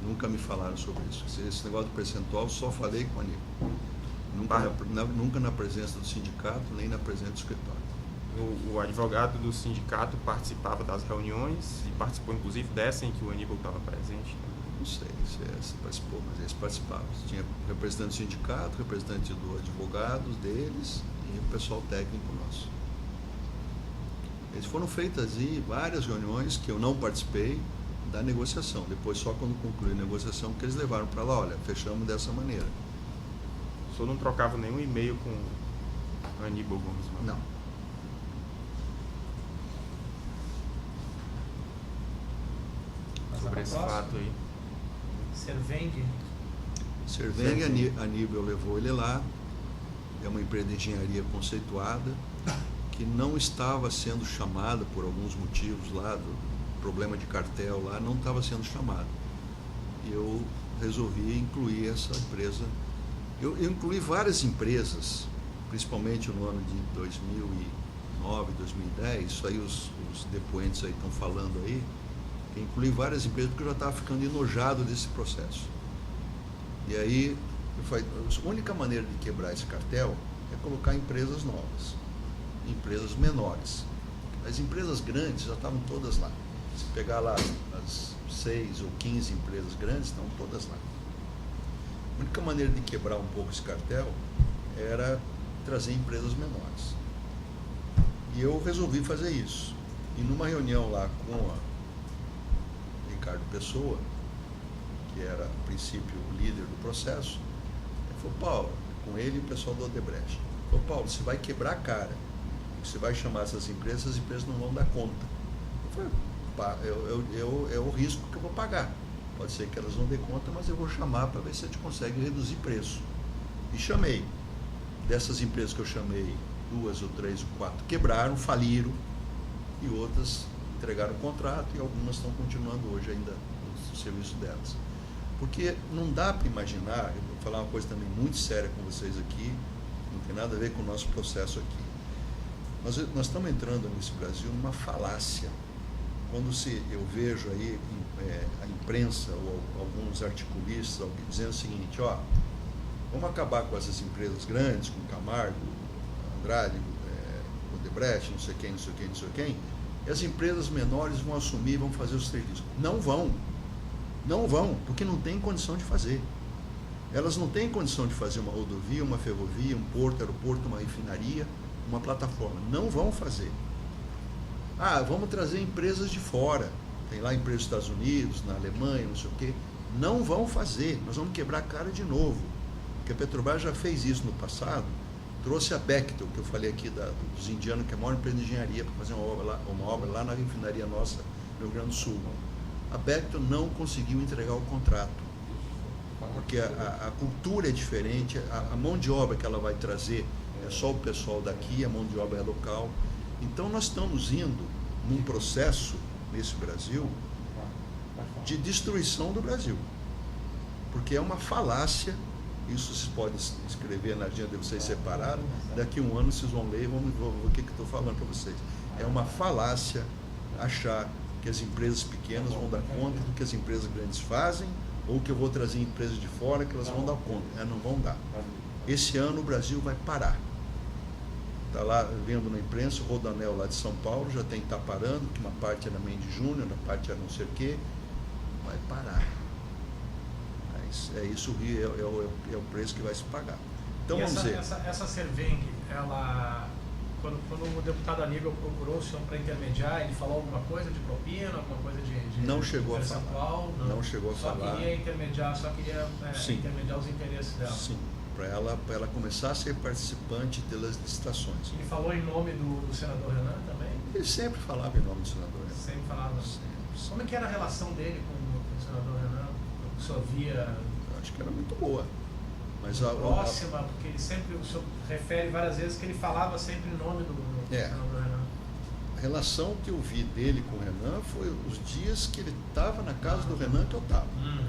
Nunca me falaram sobre isso. Esse negócio do percentual, só falei com a Aníbal. Nunca na presença do sindicato, nem na presença do escritório. O advogado do sindicato participava das reuniões e participou inclusive dessa em que o Aníbal estava presente? Não sei se participou, mas eles participavam. Tinha representante do sindicato, representante do advogado deles e o pessoal técnico nosso. Eles foram feitas várias reuniões que eu não participei da negociação. Depois, só quando concluiu a negociação, que eles levaram para lá, olha, fechamos dessa maneira. O senhor não trocava nenhum e-mail com o Aníbal Gomes? Não. Sobre esse fato aí. Serveng, Aníbal levou ele lá. É uma empresa de engenharia conceituada que não estava sendo chamada por alguns motivos lá, do problema de cartel lá, não estava sendo chamada. E eu resolvi incluir essa empresa. Eu incluí várias empresas, principalmente no ano de 2009, 2010, isso aí os depoentes aí estão falando aí, eu incluí várias empresas porque eu já estava ficando enojado desse processo. E aí, eu falei, a única maneira de quebrar esse cartel é colocar empresas novas, empresas menores. As empresas grandes já estavam todas lá. Se pegar lá as 6 ou 15 empresas grandes, estão todas lá. A única maneira de quebrar um pouco esse cartel era trazer empresas menores. E eu resolvi fazer isso. E numa reunião lá com o Ricardo Pessoa, que era, a princípio, o líder do processo, ele falou, Paulo, com ele e o pessoal do Odebrecht, ele falou, Paulo, você vai quebrar a cara. Você vai chamar essas empresas não vão dar conta. Eu falei, é o risco que eu vou pagar. Pode ser que elas não dêem conta, mas eu vou chamar para ver se a gente consegue reduzir preço. E chamei. Dessas empresas que eu chamei, 2 ou 3 ou 4 quebraram, faliram, e outras entregaram o contrato e algumas estão continuando hoje ainda no serviço delas. Porque não dá para imaginar, eu vou falar uma coisa também muito séria com vocês aqui, não tem nada a ver com o nosso processo aqui. Nós estamos entrando nesse Brasil numa falácia. Quando eu vejo aí a imprensa ou alguns articulistas dizendo o seguinte, vamos acabar com essas empresas grandes, com Camargo, Andrade, Odebrecht, não sei quem, e as empresas menores vão assumir, vão fazer os serviços. Não vão, porque não tem condição de fazer. Elas não têm condição de fazer uma rodovia, uma ferrovia, um porto, aeroporto, uma refinaria, uma plataforma. Não vão fazer. Vamos trazer empresas de fora. Tem lá empresas dos Estados Unidos, na Alemanha, não sei o quê. Não vão fazer. Nós vamos quebrar a cara de novo. Porque a Petrobras já fez isso no passado. Trouxe a Bechtel, que eu falei aqui dos indianos, que é a maior empresa de engenharia, para fazer uma obra lá na refinaria nossa, no Rio Grande do Sul. A Bechtel não conseguiu entregar o contrato. Porque a cultura é diferente, a mão de obra que ela vai trazer é só o pessoal daqui, a mão de obra é local. Então nós estamos indo num processo nesse Brasil de destruição do Brasil. Porque é uma falácia, isso vocês podem escrever na agenda de vocês separados, daqui a um ano vocês vão ler e vão ver o que eu estou falando para vocês. É uma falácia achar que as empresas pequenas vão dar conta do que as empresas grandes fazem, ou que eu vou trazer empresas de fora que elas vão dar conta. Não vão dar. Esse ano o Brasil vai parar. Está lá vendo na imprensa, o Rodoanel lá de São Paulo já tem que estar parando, que uma parte era Mendes Júnior, uma parte era não sei o quê. Vai parar. Isso é o preço que vai se pagar. Então vamos dizer. Essa Serveng, ela, quando o deputado Aníbal procurou o senhor para intermediar, ele falou alguma coisa de propina, alguma coisa de não chegou percentual? A falar. Não chegou a falar. Só queria intermediar os interesses dela. Sim. Para ela começar a ser participante das licitações. Ele falou em nome do senador Renan também? Ele sempre falava em nome do senador Renan. Sempre falava? Sempre. Como é que era a relação dele com o senador Renan? O senhor via? Eu acho que era muito boa. Mas próxima, porque ele sempre, o senhor refere várias vezes que ele falava sempre em nome do senador Renan. A relação que eu vi dele com o Renan foi os dias que ele estava na casa do Renan que eu estava.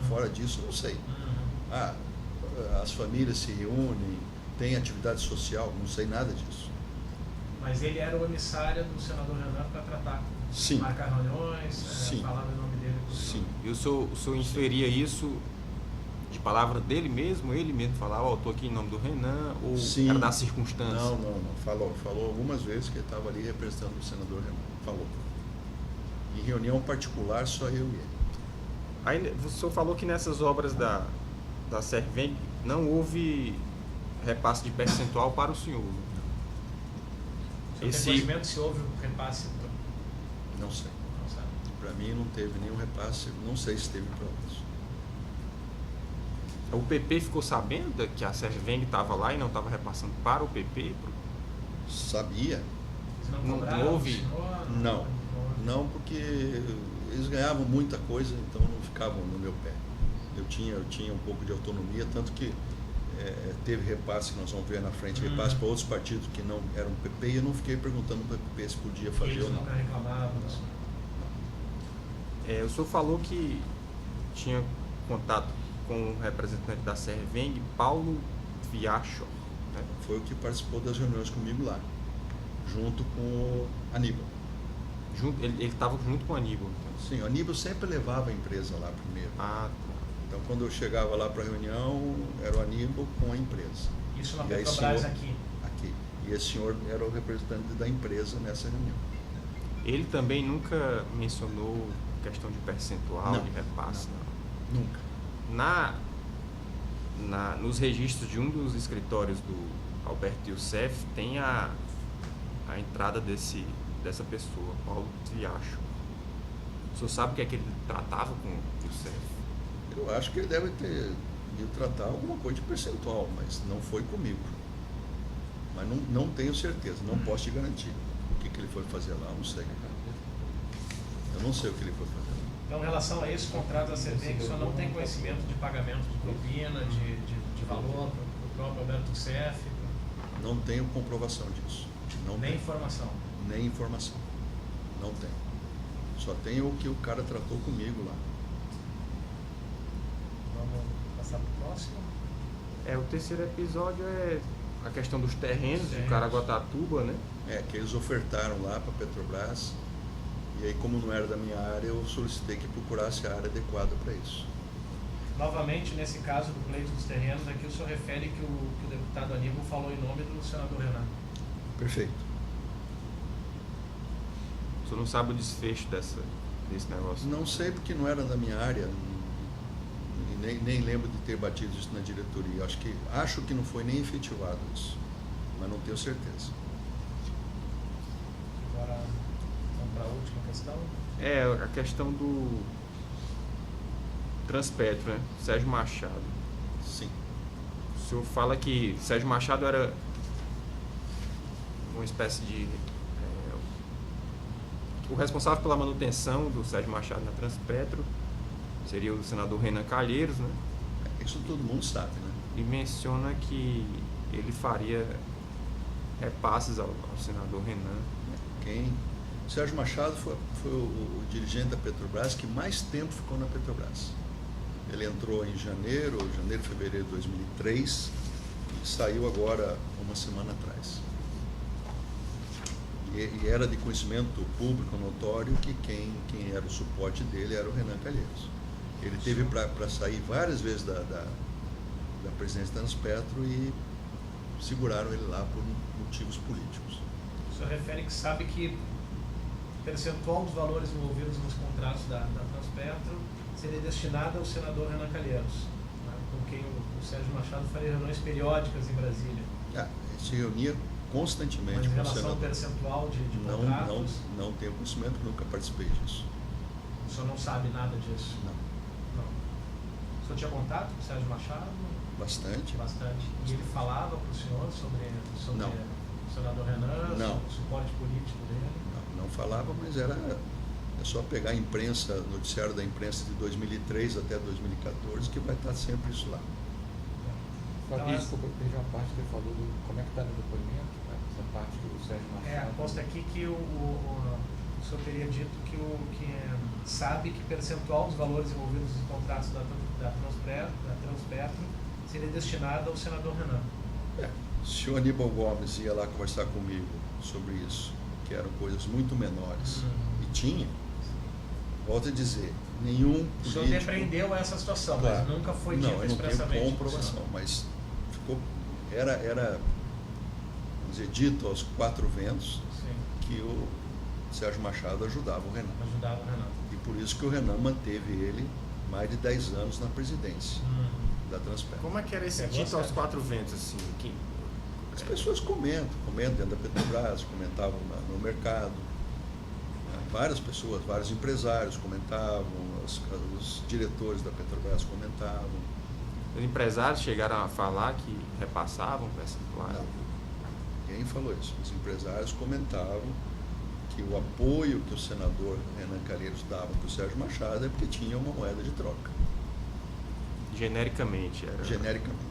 Fora disso, eu não sei. As famílias se reúnem, tem atividade social, não sei nada disso. Mas ele era o emissário do senador Renan para tratar, marcar reuniões, falar o nome dele. Sim. E o senhor inferia isso de palavra dele mesmo? Ele mesmo falava, estou aqui em nome do Renan, ou era da circunstância? Não. Falou algumas vezes que ele estava ali representando o senador Renan. Falou. Em reunião particular, só eu e ele. Aí o senhor falou que nessas obras da Serveng não houve repasse de percentual para o senhor. O senhor tem conhecimento se houve repasse? Não sei. Para mim não teve nenhum repasse, não sei se teve provas. O PP ficou sabendo que a Serveng estava lá e não estava repassando para o PP? Sabia. Não houve? Não, porque eles ganhavam muita coisa, então não ficavam no meu pé. Eu tinha um pouco de autonomia, tanto que teve repasse, que nós vamos ver na frente, repasse para outros partidos que não eram PP, e eu não fiquei perguntando para o PP se podia fazer ou não. Eles nunca reclamavam? O senhor falou que tinha contato com o representante da Serveng, Paulo Viacho. Né? Foi o que participou das reuniões comigo lá, junto com o Aníbal. Ele estava junto com o Aníbal? Então. Sim, o Aníbal sempre levava a empresa lá primeiro. Então, quando eu chegava lá para a reunião, era o Aníbal com a empresa. Isso na Petrobras aqui? Aqui. E esse senhor era o representante da empresa nessa reunião. Ele também nunca mencionou questão de percentual, de repasse? Não. Nunca. Nos registros de um dos escritórios do Alberto Youssef, tem a entrada dessa pessoa, Paulo Viacho. O senhor sabe o que é que ele tratava com o Youssef? Eu acho que ele deve ter ido tratar alguma coisa de percentual, mas não foi comigo. Mas não tenho certeza, não posso te garantir. O que ele foi fazer lá, eu não sei. Eu não sei o que ele foi fazer lá. Então, em relação a esse contrato da Serveng, o senhor não tem conhecimento de pagamento de propina, de valor para o próprio Alberto Youssef? Não tenho comprovação disso. Nem informação? Nem informação. Não tenho. Só tem o que o cara tratou comigo lá. Vamos passar para o próximo. O terceiro episódio é a questão dos terrenos de Caraguatatuba, né? Que eles ofertaram lá para a Petrobras. E aí, como não era da minha área, eu solicitei que procurasse a área adequada para isso. Novamente, nesse caso do pleito dos terrenos, aqui o senhor refere que o deputado Aníbal falou em nome do senador Renan. Perfeito. O senhor não sabe o desfecho desse negócio? Não sei, porque não era da minha área. Nem lembro de ter batido isso na diretoria. Acho que não foi nem efetivado isso, mas não tenho certeza. Agora, vamos para a última questão. A questão do Transpetro, né? Sérgio Machado. Sim. O senhor fala que Sérgio Machado era uma espécie de... o responsável pela manutenção do Sérgio Machado na Transpetro seria o senador Renan Calheiros, né? Isso todo mundo sabe, né? E menciona que ele faria repasses ao senador Renan. Sérgio Machado foi o dirigente da Petrobras que mais tempo ficou na Petrobras. Ele entrou em janeiro, fevereiro de 2003 e saiu agora uma semana atrás. E era de conhecimento público notório que quem era o suporte dele era o Renan Calheiros. Ele teve para sair várias vezes da presidência da Transpetro e seguraram ele lá por motivos políticos. O senhor refere que sabe que o percentual dos valores envolvidos nos contratos da Transpetro seria destinado ao senador Renan Calheiros, né, com quem o Sérgio Machado faria reuniões periódicas em Brasília. Ele se reunia constantemente. Mas em relação ao percentual de contratos? Não tenho conhecimento, nunca participei disso. O senhor não sabe nada disso? Não. O senhor tinha contato com o Sérgio Machado? Bastante. E ele falava para o senhor sobre não. o senador Renan, não. sobre o suporte político dele? Não falava, mas é só pegar a imprensa, noticiário da imprensa de 2003 até 2014, que vai estar sempre isso lá. Fabrício, desculpa, teve uma parte que ele falou do como é que está no depoimento, né? Essa parte do Sérgio Machado. Consta aqui que o senhor teria dito que sabe que percentual dos valores envolvidos nos contratos da Transpetro seria destinado ao senador Renan. Se o Aníbal Gomes ia lá conversar comigo sobre isso, que eram coisas muito menores, e tinha, volto a dizer, nenhum político... O senhor depreendeu essa situação, claro, mas nunca foi dito expressamente. Não tenho comprovação, mas era vamos dizer, dito aos quatro ventos. Sim. Que o Sérgio Machado ajudava o Renan. E por isso que o Renan manteve ele mais de 10 anos na presidência da Transpetro. Como é que era esse dito aos quatro ventos, assim? As pessoas comentam dentro da Petrobras, comentavam no mercado. Várias pessoas, vários empresários comentavam, os diretores da Petrobras comentavam. Os empresários chegaram a falar que repassavam percentual? Não, ninguém falou isso. Os empresários comentavam que o apoio que o senador Renan Calheiros dava para o Sérgio Machado é porque tinha uma moeda de troca. Genericamente era? Genericamente.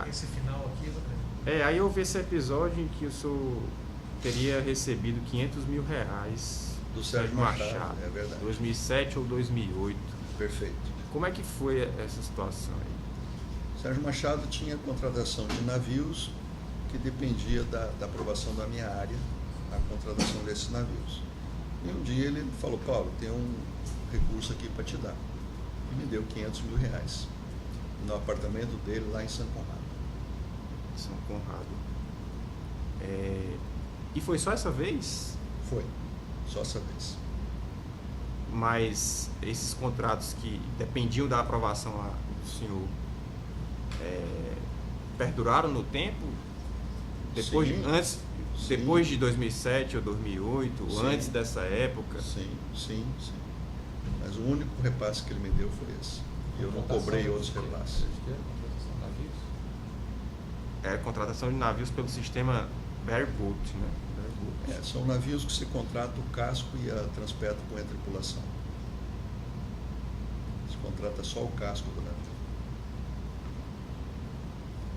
Esse final aqui... aí eu vi esse episódio em que o senhor teria recebido R$500 mil do Sérgio Machado, é verdade. 2007 ou 2008. Perfeito. Como é que foi essa situação aí? Sérgio Machado tinha contratação de navios que dependia da aprovação da minha área, a contratação desses navios. E um dia ele falou: Paulo, tem um recurso aqui para te dar. E me deu R$500 mil no apartamento dele lá em São Conrado. São Conrado. E foi só essa vez? Foi, só essa vez. Mas esses contratos que dependiam da aprovação lá do senhor perduraram no tempo? Depois, depois de 2007 ou 2008, sim, antes dessa época? Sim. Mas o único repasse que ele me deu foi esse. E eu não cobrei outros repasses. Contratação de navios pelo sistema bareboat, né? São navios que se contrata o casco e a Transpetro põe a tripulação. Se contrata só o casco do navio.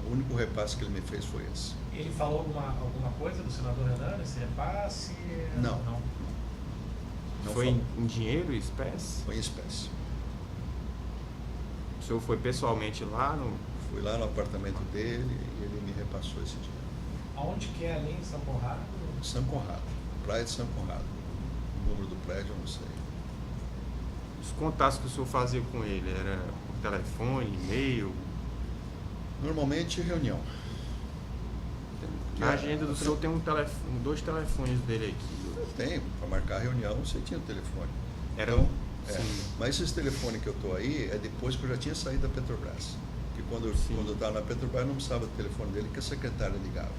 O único repasse que ele me fez foi esse. Ele falou alguma coisa do senador Renan nesse repasse? Não. Foi em dinheiro, espécie? Foi em espécie. O senhor foi pessoalmente lá? Fui lá no apartamento dele e ele me repassou esse dinheiro. Aonde que é ali em São Conrado? São Conrado, praia de São Conrado. O número do prédio eu não sei. Os contatos que o senhor fazia com ele, era por telefone, e-mail? Normalmente reunião. Na agenda do senhor tem dois telefones dele aqui. Eu tenho, para marcar a reunião você tinha o telefone. Então, mas esse telefone que eu estou aí é depois que eu já tinha saído da Petrobras. Porque quando eu estava na Petrobras eu não precisava do telefone dele, que a secretária ligava.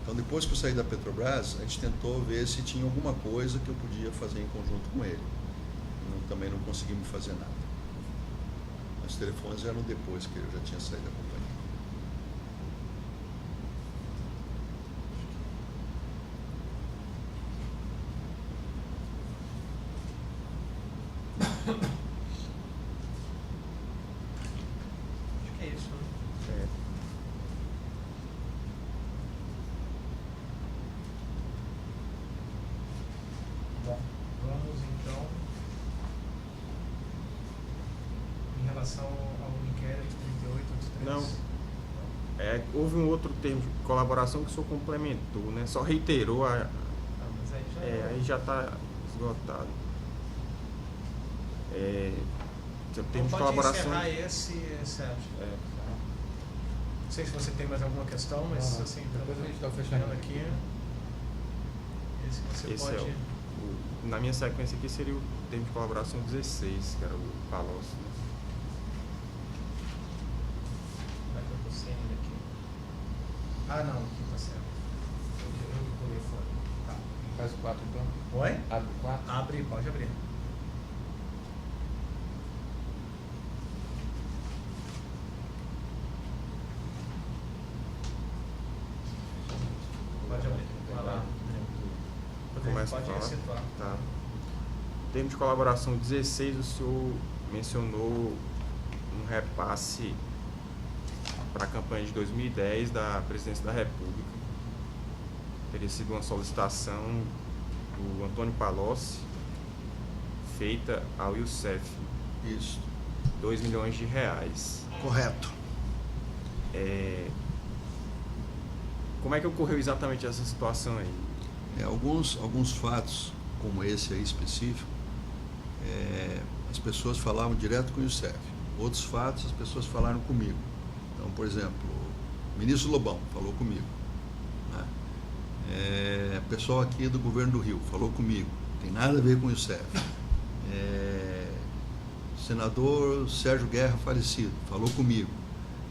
Então depois que eu saí da Petrobras, a gente tentou ver se tinha alguma coisa que eu podia fazer em conjunto com ele. Também não conseguimos fazer nada. Os telefones eram depois que eu já tinha saído da companhia. Acho que é isso, né? Bom, vamos então em relação ao inquérito 3883. Não. Houve um outro termo de colaboração que o senhor complementou, né? Só reiterou Mas aí já aí já está esgotado. Tem termo de pode colaboração. encerrar esse Sérgio. Não sei se você tem mais alguma questão, mas Não, assim, depois a gente está fechando aqui. Esse você Esse pode. na minha sequência aqui seria o termo de colaboração 16, que era o Palocci. Vai que eu tô sem ele aqui. Ah, não, aqui tá certo. Eu pulei fora. Tá. Faz o 4 então. Oi? Abre o 4. Abre, pode abrir. Pode abrir. Vai lá. Começa a Pode falar. situar. Tá. Termo de colaboração 16, o senhor mencionou um repasse para a campanha de 2010 da Presidência da República. Teria sido uma solicitação do Antônio Palocci, feita ao Youssef. Isso. 2 milhões de reais. Correto. Como é que ocorreu exatamente essa situação aí? Alguns fatos, como esse aí específico, as pessoas falavam direto com o Youssef. Outros fatos, as pessoas falaram comigo. Então, por exemplo, o ministro Lobão falou comigo. Né? Pessoal aqui do governo do Rio falou comigo. Tem nada a ver com o Youssef. Senador Sérgio Guerra, falecido, falou comigo.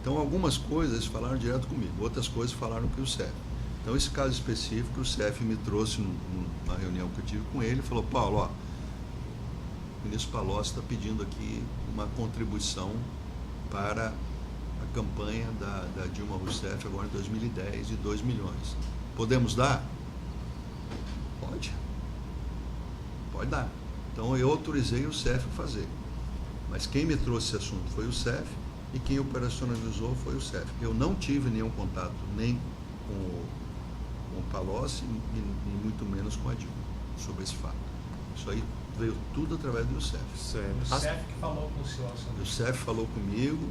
Então, algumas coisas eles falaram direto comigo, outras coisas falaram com o Youssef. Então, esse caso específico, o Youssef me trouxe numa reunião que eu tive com ele e falou: Paulo, o ministro Palocci está pedindo aqui uma contribuição para a campanha da Dilma Rousseff agora em 2010 de 2 milhões. Podemos dar? Pode dar. Então, eu autorizei o Youssef a fazer. Mas quem me trouxe esse assunto foi o Youssef e quem operacionalizou foi o Youssef. Eu não tive nenhum contato nem com o Palocci e muito menos com a Dilma sobre esse fato. Isso aí veio tudo através do Youssef. O Youssef que falou com o senhor sobre O Youssef falou comigo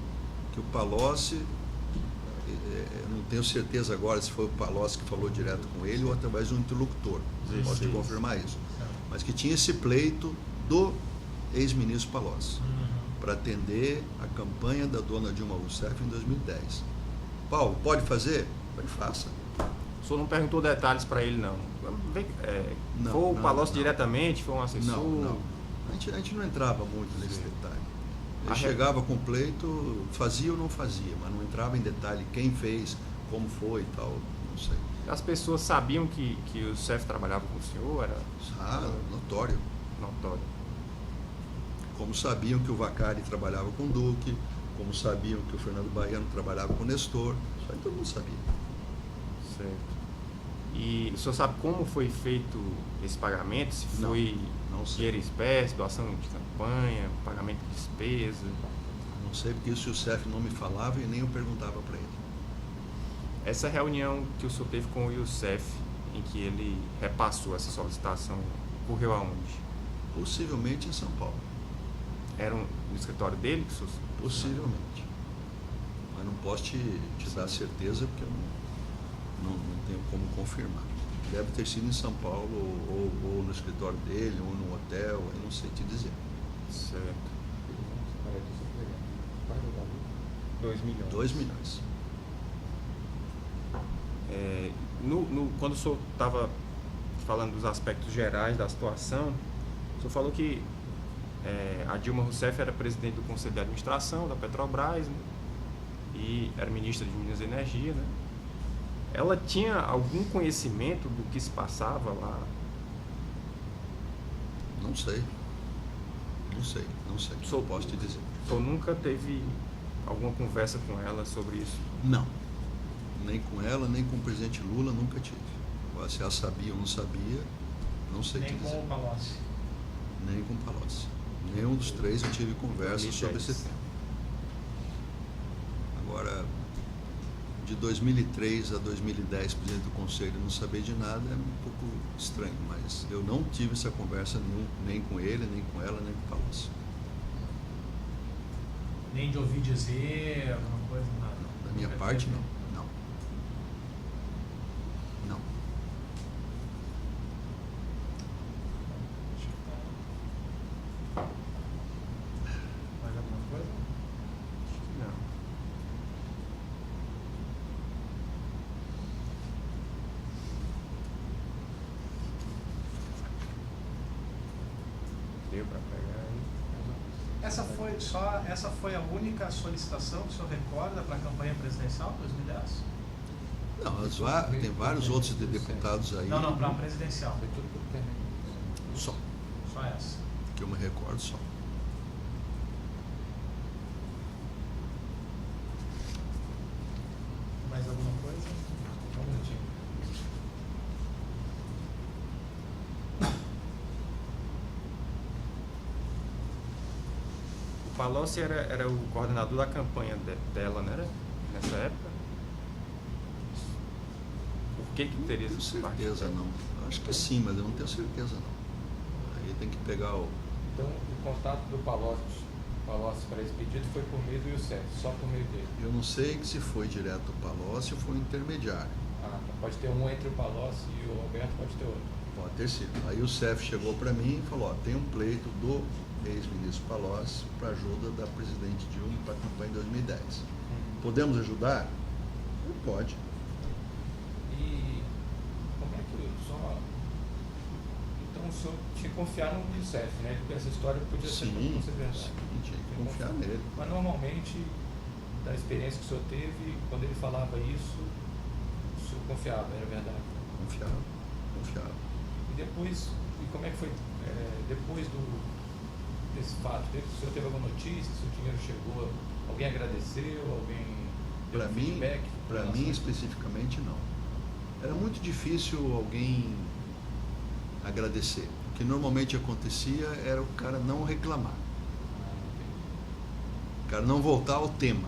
que o Palocci, não tenho certeza agora se foi o Palocci que falou direto com ele ou através de um interlocutor. Posso te confirmar isso. Mas que tinha esse pleito do ex-ministro Palocci para atender a campanha da dona Dilma Rousseff em 2010. Paulo, pode fazer? Pode, faça. O senhor não perguntou detalhes para ele, não? Não, foi o Palocci não. diretamente? Foi um assessor? Não. A gente não entrava muito nesse detalhe. Ele chegava com o pleito, fazia ou não fazia, mas não entrava em detalhe quem fez, como foi e tal, não sei. As pessoas sabiam que o Youssef trabalhava com o senhor? Era notório. Notório. Como sabiam que o Vacari trabalhava com o Duque, como sabiam que o Fernando Baiano trabalhava com o Nestor, isso aí todo mundo sabia. Certo. E o senhor sabe como foi feito esse pagamento? Se foi dinheiro em espécie, doação de campanha, pagamento de despesa? Não sei, porque isso o Youssef não me falava e nem eu perguntava para ele. Essa reunião que o senhor teve com o Youssef, em que ele repassou essa solicitação, ocorreu aonde? Possivelmente em São Paulo. Era no escritório dele que o senhor... Possivelmente. Mas não posso te dar certeza porque eu não tenho como confirmar. Deve ter sido em São Paulo, ou no escritório dele, ou no hotel, eu não sei te dizer. Certo. 2 milhões. 2 milhões. Quando o senhor estava falando dos aspectos gerais da situação, o senhor falou que a Dilma Rousseff era presidente do Conselho de Administração da Petrobras, né? E era ministra de Minas e Energia, né? Ela tinha algum conhecimento do que se passava lá? Não sei. Só posso te dizer. O senhor nunca teve alguma conversa com ela sobre isso? Não. Nem com ela, nem com o presidente Lula, nunca tive. Agora, se ela sabia ou não sabia, não sei te dizer. Nem com o Palocci? Nem com o Palocci. Nenhum dos três eu tive conversa sobre esse tema. Agora, de 2003 a 2010, presidente do Conselho, não saber de nada é um pouco estranho, mas eu não tive essa conversa nem com ele, nem com ela, nem com o Palocci. Nem de ouvir dizer, alguma coisa, nada? Da minha parte, não. Mais alguma coisa? Acho que não. Deu para pegar aí? Essa foi a única solicitação que o senhor recorda para a campanha presidencial de 2010? Não, tem vários outros deputados aí. Não, para a presidencial. Foi tudo por terreno. Só. Só essa. Que eu me recordo só. Mais alguma coisa? Só um minutinho. O Palocci era o coordenador da campanha dela, não era? Nessa época? Por que teria Não tenho esse partido? certeza, não. Acho que sim, mas eu não tenho certeza, não. Aí tem que pegar o... Então, o contato do Palocci para esse pedido foi por meio do Youssef, só por meio dele. Eu não sei se foi direto o Palocci ou foi um intermediário. Ah, pode ter um entre o Palocci e o Roberto, pode ter outro. Pode ter sido. Aí o CEF chegou para mim e falou, tem um pleito do ex-ministro Palocci para ajuda da presidente Dilma para a campanha de 2010. Podemos ajudar? Pode. E como é que só... Então o senhor tinha que confiar no Youssef, né? Porque essa história podia ser verdade. Sim, tinha que confiar nele. Mas normalmente, da experiência que o senhor teve, quando ele falava isso, o senhor confiava, era verdade? Confiava. E depois, como é que foi, depois desse fato? O senhor teve alguma notícia, se o dinheiro chegou, alguém agradeceu, alguém deu feedback? Para mim especificamente não. Era muito difícil alguém agradecer. O que normalmente acontecia era o cara não reclamar. O cara não voltar ao tema.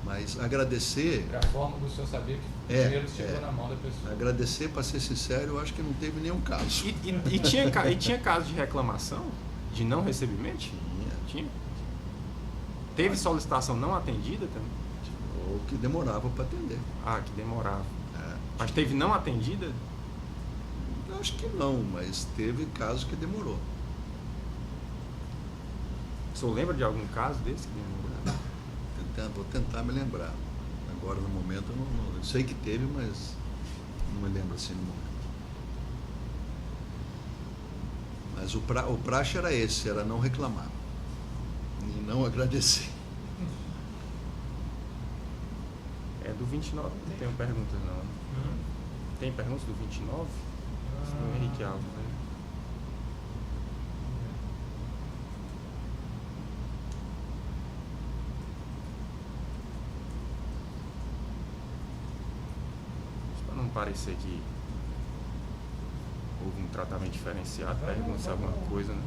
Mas agradecer... Era a forma do senhor saber que o dinheiro chegou na mão da pessoa. Agradecer, para ser sincero, eu acho que não teve nenhum caso. E tinha caso de reclamação? De não recebimento? Tinha. Teve solicitação não atendida também? Ou que demorava para atender. Ah, que demorava. Mas teve não atendida? Eu acho que não, mas teve caso que demorou. O senhor lembra de algum caso desse que demorou? Vou tentar me lembrar. Agora, no momento, eu sei que teve, mas não me lembro assim no momento. Mas o praxe era esse, era não reclamar. E não agradecer. É do 29, não tenho perguntas não. Tem perguntas do 29? Senhor Henrique Alves, né? Para não parecer que houve um tratamento diferenciado, pergunta-se alguma coisa, né?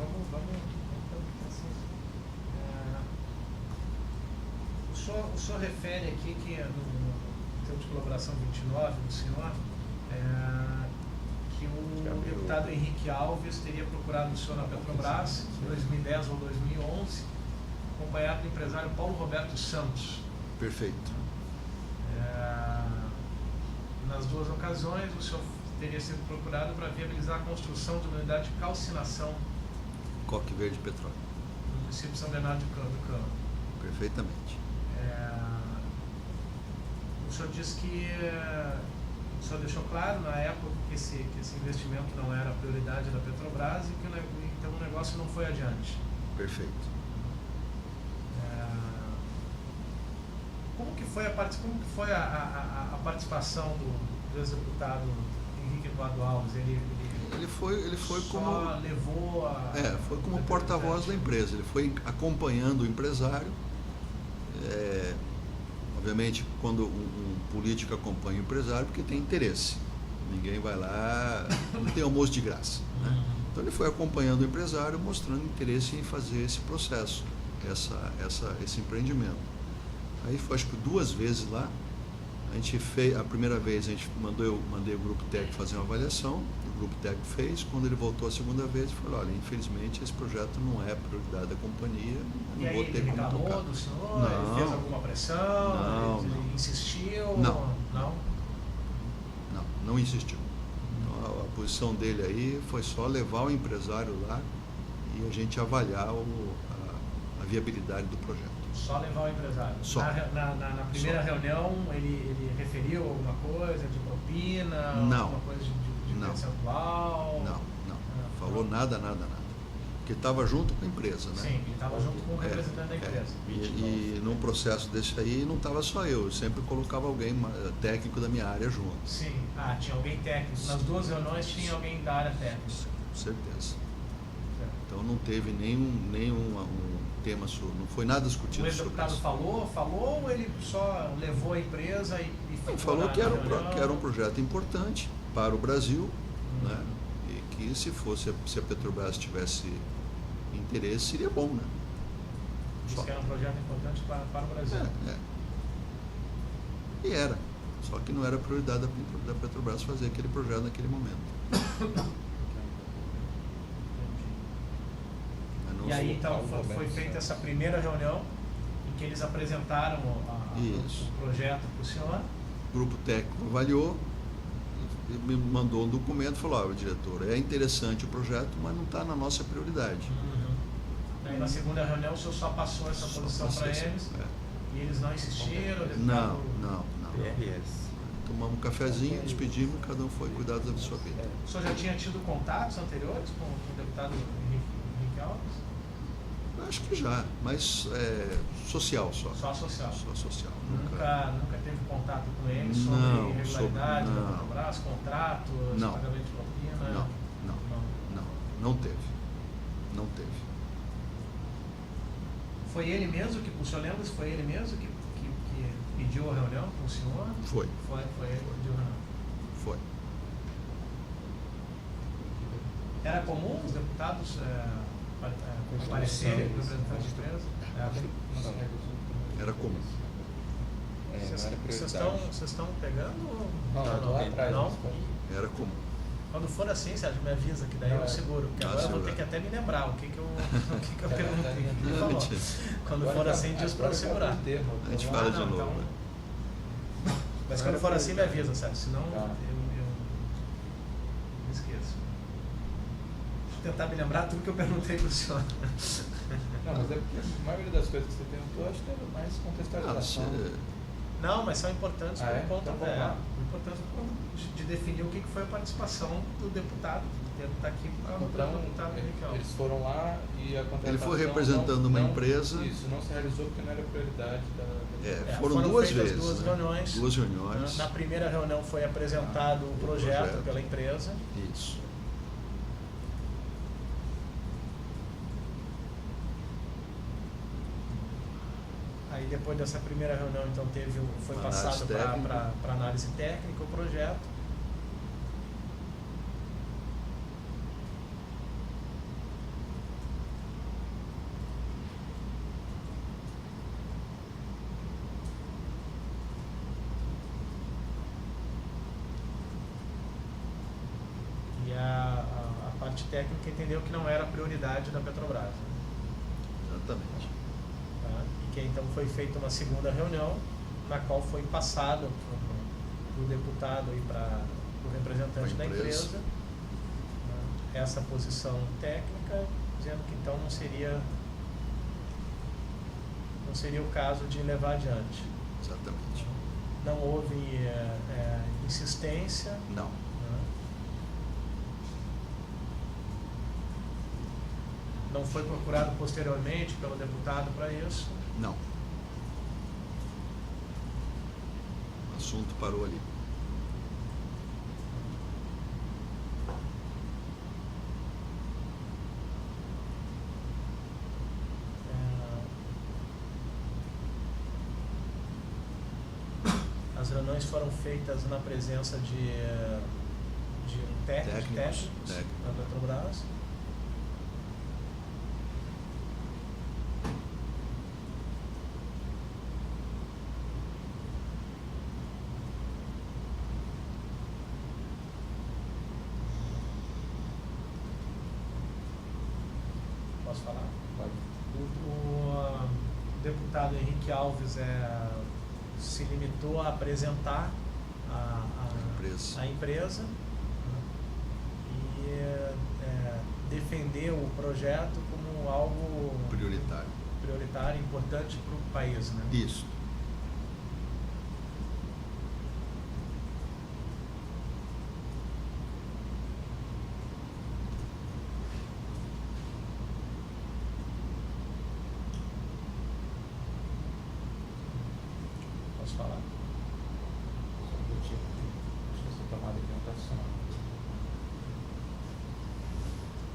O senhor refere aqui que termo de colaboração 29 do senhor, que o deputado Henrique Alves teria procurado o senhor na Petrobras em 2010 ou 2011, acompanhado do empresário Paulo Roberto Santos. Perfeito. Nas duas ocasiões, o senhor teria sido procurado para viabilizar a construção de uma unidade de calcinação Coque Verde Petróleo. no município de São Bernardo do Campo. Perfeitamente. O senhor disse que o senhor deixou claro na época que esse investimento não era a prioridade da Petrobras e que então o negócio não foi adiante. Perfeito. Como que foi a participação do ex-deputado Henrique Eduardo Alves? Ele foi só como levou a... foi como porta-voz da empresa. Ele foi acompanhando o empresário. Obviamente, quando um político acompanha o empresário, porque tem interesse. Ninguém vai lá, não tem almoço de graça, né? Então ele foi acompanhando o empresário, mostrando interesse em fazer esse processo, esse empreendimento. Aí foi, acho que 2 vezes lá. A gente fez, a primeira vez mandei o grupo técnico fazer uma avaliação, o grupo técnico fez. Quando ele voltou a segunda vez, ele falou: olha, infelizmente esse projeto não é prioridade da companhia, não vou ter como tocar. Ele reclamou do senhor? Não. Ele fez alguma pressão? Ele insistiu? Não insistiu. Então, a posição dele aí foi só levar o empresário lá e a gente avaliar a viabilidade do projeto. Só levar o empresário? Só. Na primeira reunião, ele referiu alguma coisa de propina? Não. Alguma coisa de percentual? Não. Falou nada. Porque estava junto com a empresa, né? Sim, ele estava junto com o representante da empresa. E num processo desse aí não estava só eu sempre colocava alguém técnico da minha área junto. Sim, tinha alguém técnico. Nas 2 reuniões tinha alguém da área técnica. Com certeza. Então não teve nenhum tema, não foi nada discutido sobre isso. O ex-deputado falou ou ele só levou a empresa e ficou falou que era um projeto importante para o Brasil, né? E que se a Petrobras tivesse interesse, seria bom, né? Disse que era um projeto importante para o Brasil. E era. Só que não era prioridade da Petrobras fazer aquele projeto naquele momento. E aí, então, foi feita essa primeira reunião em que eles apresentaram o projeto para o senhor. O grupo técnico avaliou, me mandou um documento e falou: olha, diretor, é interessante o projeto, mas não está na nossa prioridade. Aí, na segunda reunião, o senhor só passou essa posição para eles e eles não insistiram? Não. PRS. Tomamos um cafezinho, despedimos e cada um foi cuidar da sua vida. O senhor já tinha tido contatos anteriores com o deputado Henrique Alves? Acho que já, mas social só. Só social? Só social. Nunca teve contato com ele sobre irregularidade da Petrobras, contratos, pagamento de propina? Não teve. Foi ele mesmo que, o senhor lembra se foi ele mesmo que pediu a reunião com o senhor? Foi ele que pediu a reunião. Foi. Era comum os deputados aparecerem para representar a empresa? Era comum. Vocês estão pegando? Não. Era comum. Quando for assim, Sérgio, me avisa, que daí eu seguro. Porque agora eu vou ter que até me lembrar o que eu perguntei. Quando for assim, diz para eu segurar. A gente fala de novo. Então... Mas quando for assim, me avisa, Sérgio. Senão eu me esqueço. Vou tentar me lembrar tudo que eu perguntei para o senhor. Não, mas é porque a maioria das coisas que você perguntou, acho que era mais contextualização. Não, mas são importantes por conta de definir o que foi a participação do deputado. Deve estar aqui por causa do deputado Henrique Alves. Eles foram lá e a contratação... Ele foi representando uma empresa... Isso, não se realizou porque não era prioridade da... Foram 2 vezes. 2 reuniões. Na primeira reunião foi apresentado o projeto pela empresa. Isso. Aí depois dessa primeira reunião, então, foi passado para análise técnica o projeto. parte técnica entendeu que não era prioridade da Petrobras. Né? Exatamente. Tá? E que então foi feita uma segunda reunião, na qual foi passado para o deputado e para o representante da empresa, né? Essa posição técnica, dizendo que então não seria o caso de levar adiante. Exatamente. Não houve insistência. Não. Né? Não foi procurado posteriormente pelo deputado para isso. Não. O assunto parou ali. As reuniões foram feitas na presença de técnicos da Petrobras. Posso falar? Pode. O deputado Henrique Alves se limitou a apresentar a empresa, né? E defender o projeto como algo Prioritário. importante para o país. Né? Isso.